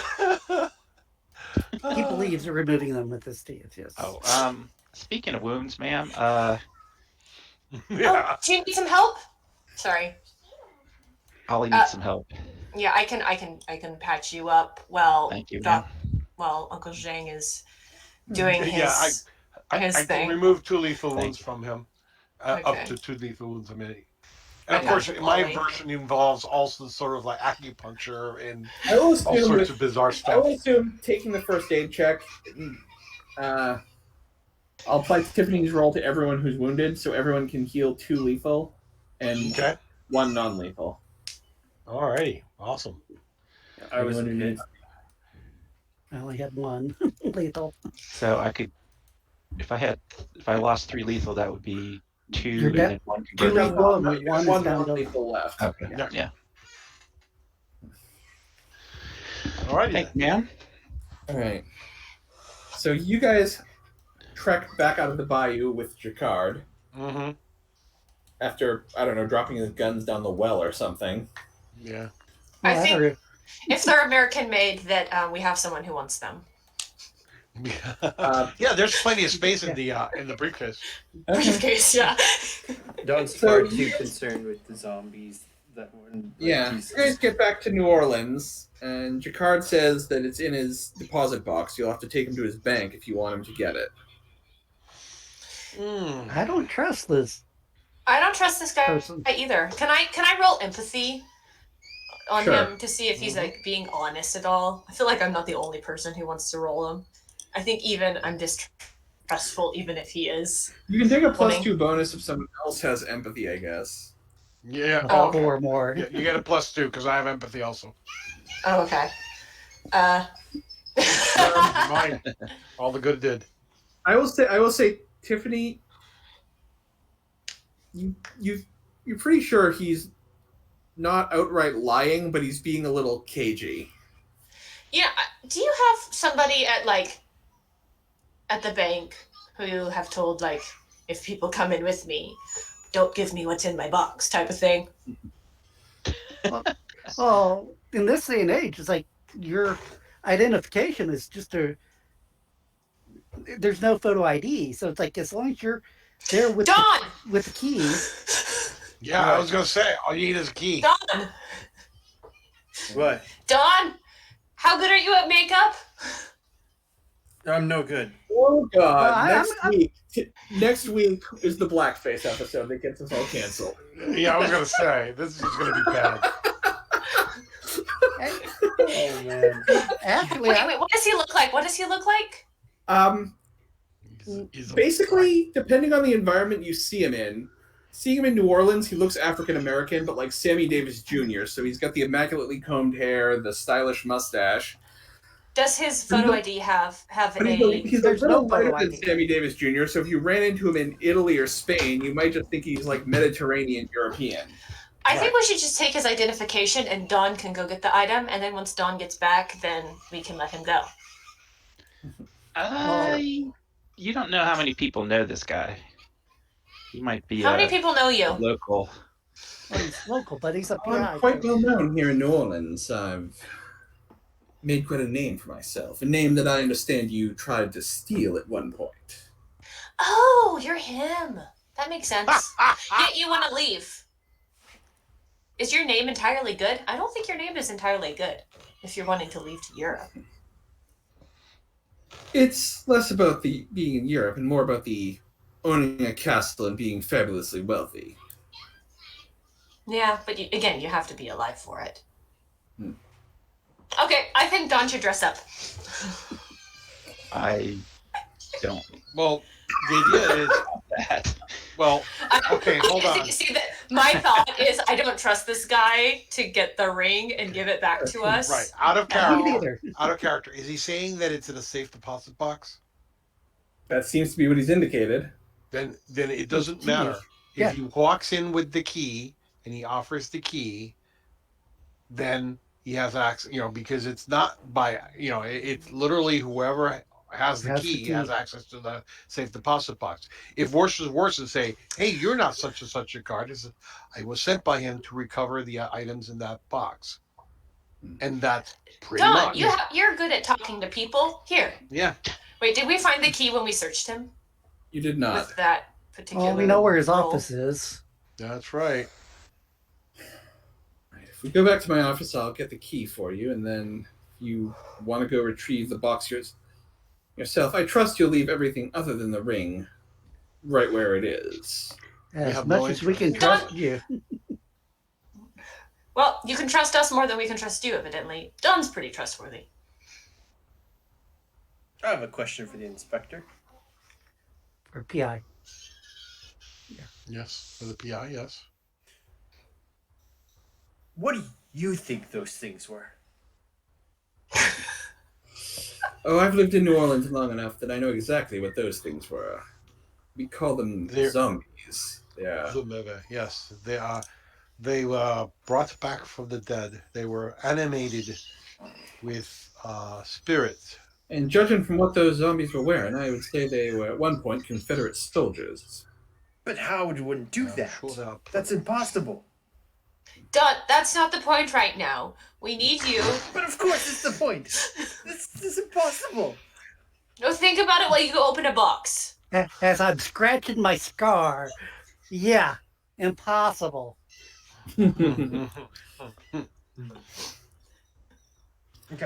He believes in removing them with his teeth, yes.
Oh, speaking of wounds, ma'am,
Yeah.
Oh, do you need some help? Sorry.
Ollie needs some help.
Yeah, I can patch you up. Well,
Thank you, ma'am.
well, Uncle Zheng is doing his
Yeah, I
his
can
thing.
remove 2 lethal
Thank
wounds
you.
from him.
Okay.
Up to 2 lethal wounds a minute. And of
Okay.
course, my
Ollie.
version involves also sort of like acupuncture and
I will
all
assume
sorts of bizarre
I
stuff.
will assume taking the first aid check. I'll apply Tiffany's roll to everyone who's wounded, so everyone can heal 2 lethal and
Okay.
1 non-lethal.
Alrighty. Awesome.
I was
Anyone who
hit.
needs-
I only had one lethal.
So I could, if I lost 3 lethal, that would be 2
You're
and
dead.
then 1 could
2
go
got
lethal
one-
and
you got
1 is
one
down to...
non-lethal left.
Okay.
Yeah.
Yeah.
Alrighty.
Thank you, ma'am.
All right. So you guys trek back out of the bayou with Jacquard
Mm-hmm.
after, I don't know, dropping his guns down the well or something.
Yeah.
I
Well,
think
never-
if they're American made, that we have someone who wants them.
Yeah, there's plenty of space in the briefcase.
Briefcase, yeah.
Don's
So
far
you-
too concerned with the zombies. That one. like,
Yeah.
he's-
You guys get back to New Orleans, and Jacquard says that it's in his deposit box. You'll have to take him to his bank if you want him to get it.
Mm.
I don't trust this.
I don't trust this guy
Person.
either. Can I roll empathy on
Sure.
him to see if he's like being honest at all? I feel like I'm not the only person who wants to roll him. I think even I'm distrustful, even if he is.
You can take a
Funny.
+2 bonus if someone else has empathy, I guess.
Yeah.
Oh, okay.
4 more.
Yeah, you get a +2 because I have empathy also.
Oh, okay.
Mine. All the good did.
I will say, Tiffany, you're pretty sure he's not outright lying, but he's being a little cagey.
Yeah. Do you have somebody at the bank who have told if people come in with me, don't give me what's in my box type of thing?
Well, in this day and age, it's like your identification is just there's no photo ID, so it's like as long as you're there with
Don!
with the key.
Yeah, I was gonna say all you need is a key.
Don!
What?
Don! How good are you at makeup?
I'm no good.
Oh God!
Well,
Next week is the blackface episode that gets us all canceled.
Yeah, I was gonna say this is gonna be bad.
Oh man.
Actually,
Wait, what does he look like? What does he look like?
He's a-
Basically, depending on the environment you see him in, seeing him in New Orleans, he looks African American, but like Sammy Davis Jr. So he's got the immaculately combed hair, the stylish mustache.
Does his photo ID have
But he's a
There's
little
no photo
lighter than
ID.
Sammy Davis Jr. So if you ran into him in Italy or Spain, you might just think he's like Mediterranean European.
I think we should just take his identification and Don can go get the item, and then once Don gets back, then we can let him go.
You don't know how many people know this guy. He might be
How many people know you?
local.
well, he's local, but he's a
I'm
PI.
quite well known here in New Orleans. I've made quite a name for myself. A name that I understand you tried to steal at one point.
Oh, you're him. That makes sense. Yet you want to leave. Is your name entirely good? I don't think your name is entirely good if you're wanting to leave to Europe.
It's less about the being in Europe and more about the owning a castle and being fabulously wealthy.
Yeah, but again, you have to be alive for it.
Hmm.
Okay, I think Dawn should dress up.
I don't
Well, the idea is
that.
well. Okay, hold on.
See, my thought is I don't trust this guy to get the ring and give it back to us.
Right, out of
Me
character.
neither.
Out of character. Is he saying that it's in a safe deposit box?
That seems to be what he's indicated.
Then it doesn't matter.
Yeah.
If he walks in with the key and he offers the key, then he has access. Because it's not by it's literally whoever has the key has access to the safe deposit box. If worse is worse, and say, hey, you're not such and such a card. I was sent by him to recover the items in that box, and that's pretty
Dawn,
much.
you're good at talking to people. Here.
Yeah.
Wait, did we find the key when we searched him?
You did not.
With that particular
Well, we know where his
role?
office is.
That's right.
Right, if we go back to my office, I'll get the key for you, and then you want to go retrieve the box yourself. I trust you'll leave everything other than the ring right where it is.
As
have
much
no
as we can
interest.
trust you.
Well, you can trust us more than we can trust you, evidently. Dawn's pretty trustworthy.
I have a question for the inspector.
Or PI.
Yes, for the PI. Yes.
What do you think those things were?
Oh, I've lived in New Orleans long enough that I know exactly what those things were. We call them
They're-
zombies. Yeah.
Yes, they are. They were brought back from the dead. They were animated with spirits.
And judging from what those zombies were wearing, I would say they were at one point Confederate soldiers.
But how would one do
I'm
that?
sure they are
That's impossible.
Dawn, that's not the point right now. We need you.
But of course, it's the point. This is impossible.
No, think about it while you go open a box.
As I'm scratching my scar. Yeah, impossible.
Okay,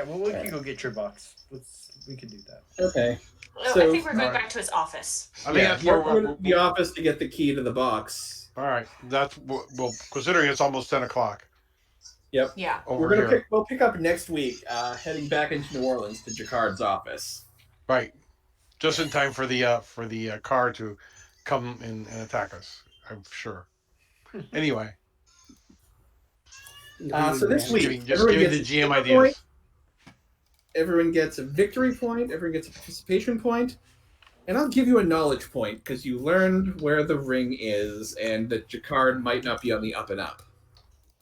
well, we can go get your box. We can do that.
Okay.
No,
So-
I think we're going
Alright.
back to his office.
I think
Yeah,
that's
you're
where
going to the office to get the key to the box.
All right, that's well. Considering it's almost 10 o'clock
Yep.
Yeah.
over here,
We'll pick up next week, heading back into New Orleans to Jacquard's office.
right? Just in time for the car to come and attack us. I'm sure. Anyway,
So this
just
week,
giving
everyone
the
gets a
GM
victory
ideas.
point, everyone gets a victory point, everyone gets a participation point, and I'll give you a knowledge point because you learned where the ring is and that Jacquard might not be on the up and up.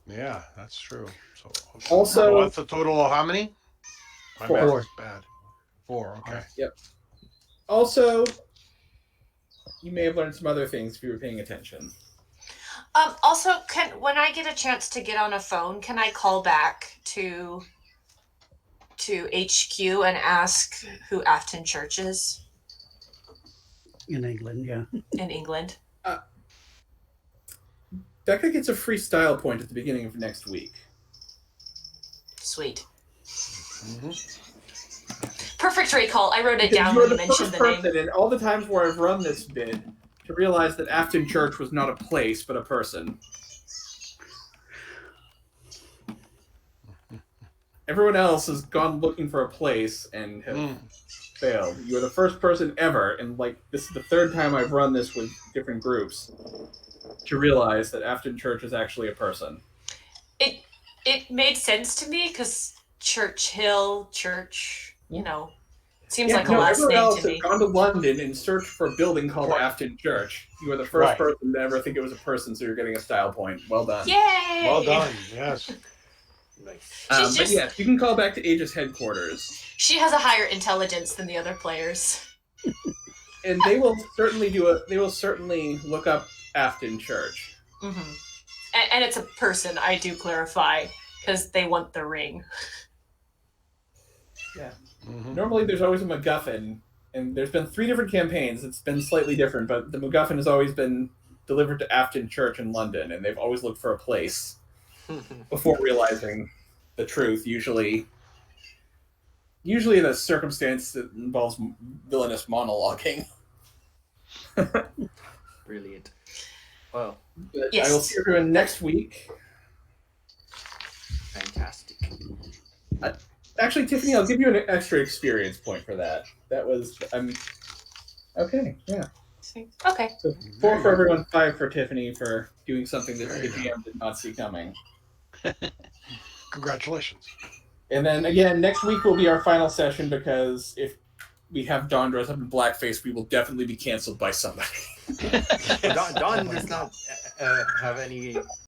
Yeah, that's true. So
Also-
that's a total of how many? My
Four.
math is bad. 4. Okay.
Also, you may have learned some other things if you were paying attention.
Also, when I get a chance to get on a phone, can I call back to HQ and ask who Afton Church is
In England, yeah.
in England?
Becca gets a free style point at the beginning of next week.
Sweet.
Mm-hmm.
Perfect recall. I wrote it
Because
down
you're
when you
the
mentioned
first
the name.
person in all the times where I've run this bit to realize that Afton Church was not a place but a person. Everyone else has gone looking for a place and have failed. You are the first person ever, and this is the third time I've run this with different groups, to realize that Afton Church is actually a person.
It made sense to me because Churchill, Church, seems like a
no,
last
everyone
name
else
to
has
me.
gone to London in search for a building called Afton Church. You are the first
Right.
person to ever think it was a person, so you're getting a style point. Well done.
Yay!
Well done. Yes.
Nice.
She's
But
just-
yes, you can call back to Aegis headquarters,
She has a higher intelligence than the other players.
and they will certainly look up Afton Church.
Mm-hmm. And it's a person, I do clarify, because they want the ring.
Mm-hmm.
Normally, there's always a MacGuffin, and there's been 3 different campaigns. It's been slightly different, but the MacGuffin has always been delivered to Afton Church in London, and they've always looked for a place. before realizing the truth. Usually in a circumstance that involves villainous monologuing.
Brilliant. Well,
But
Yes.
I will see everyone next week.
fantastic.
Actually, Tiffany, I'll give you an extra experience point for that. That was okay. Yeah.
Okay.
So 4 for everyone, 5 for Tiffany for doing something that the GM did not see coming.
Congratulations.
And then again, next week will be our final session because if we have Dawn dress up in blackface, we will definitely be canceled by somebody.
Don does not have any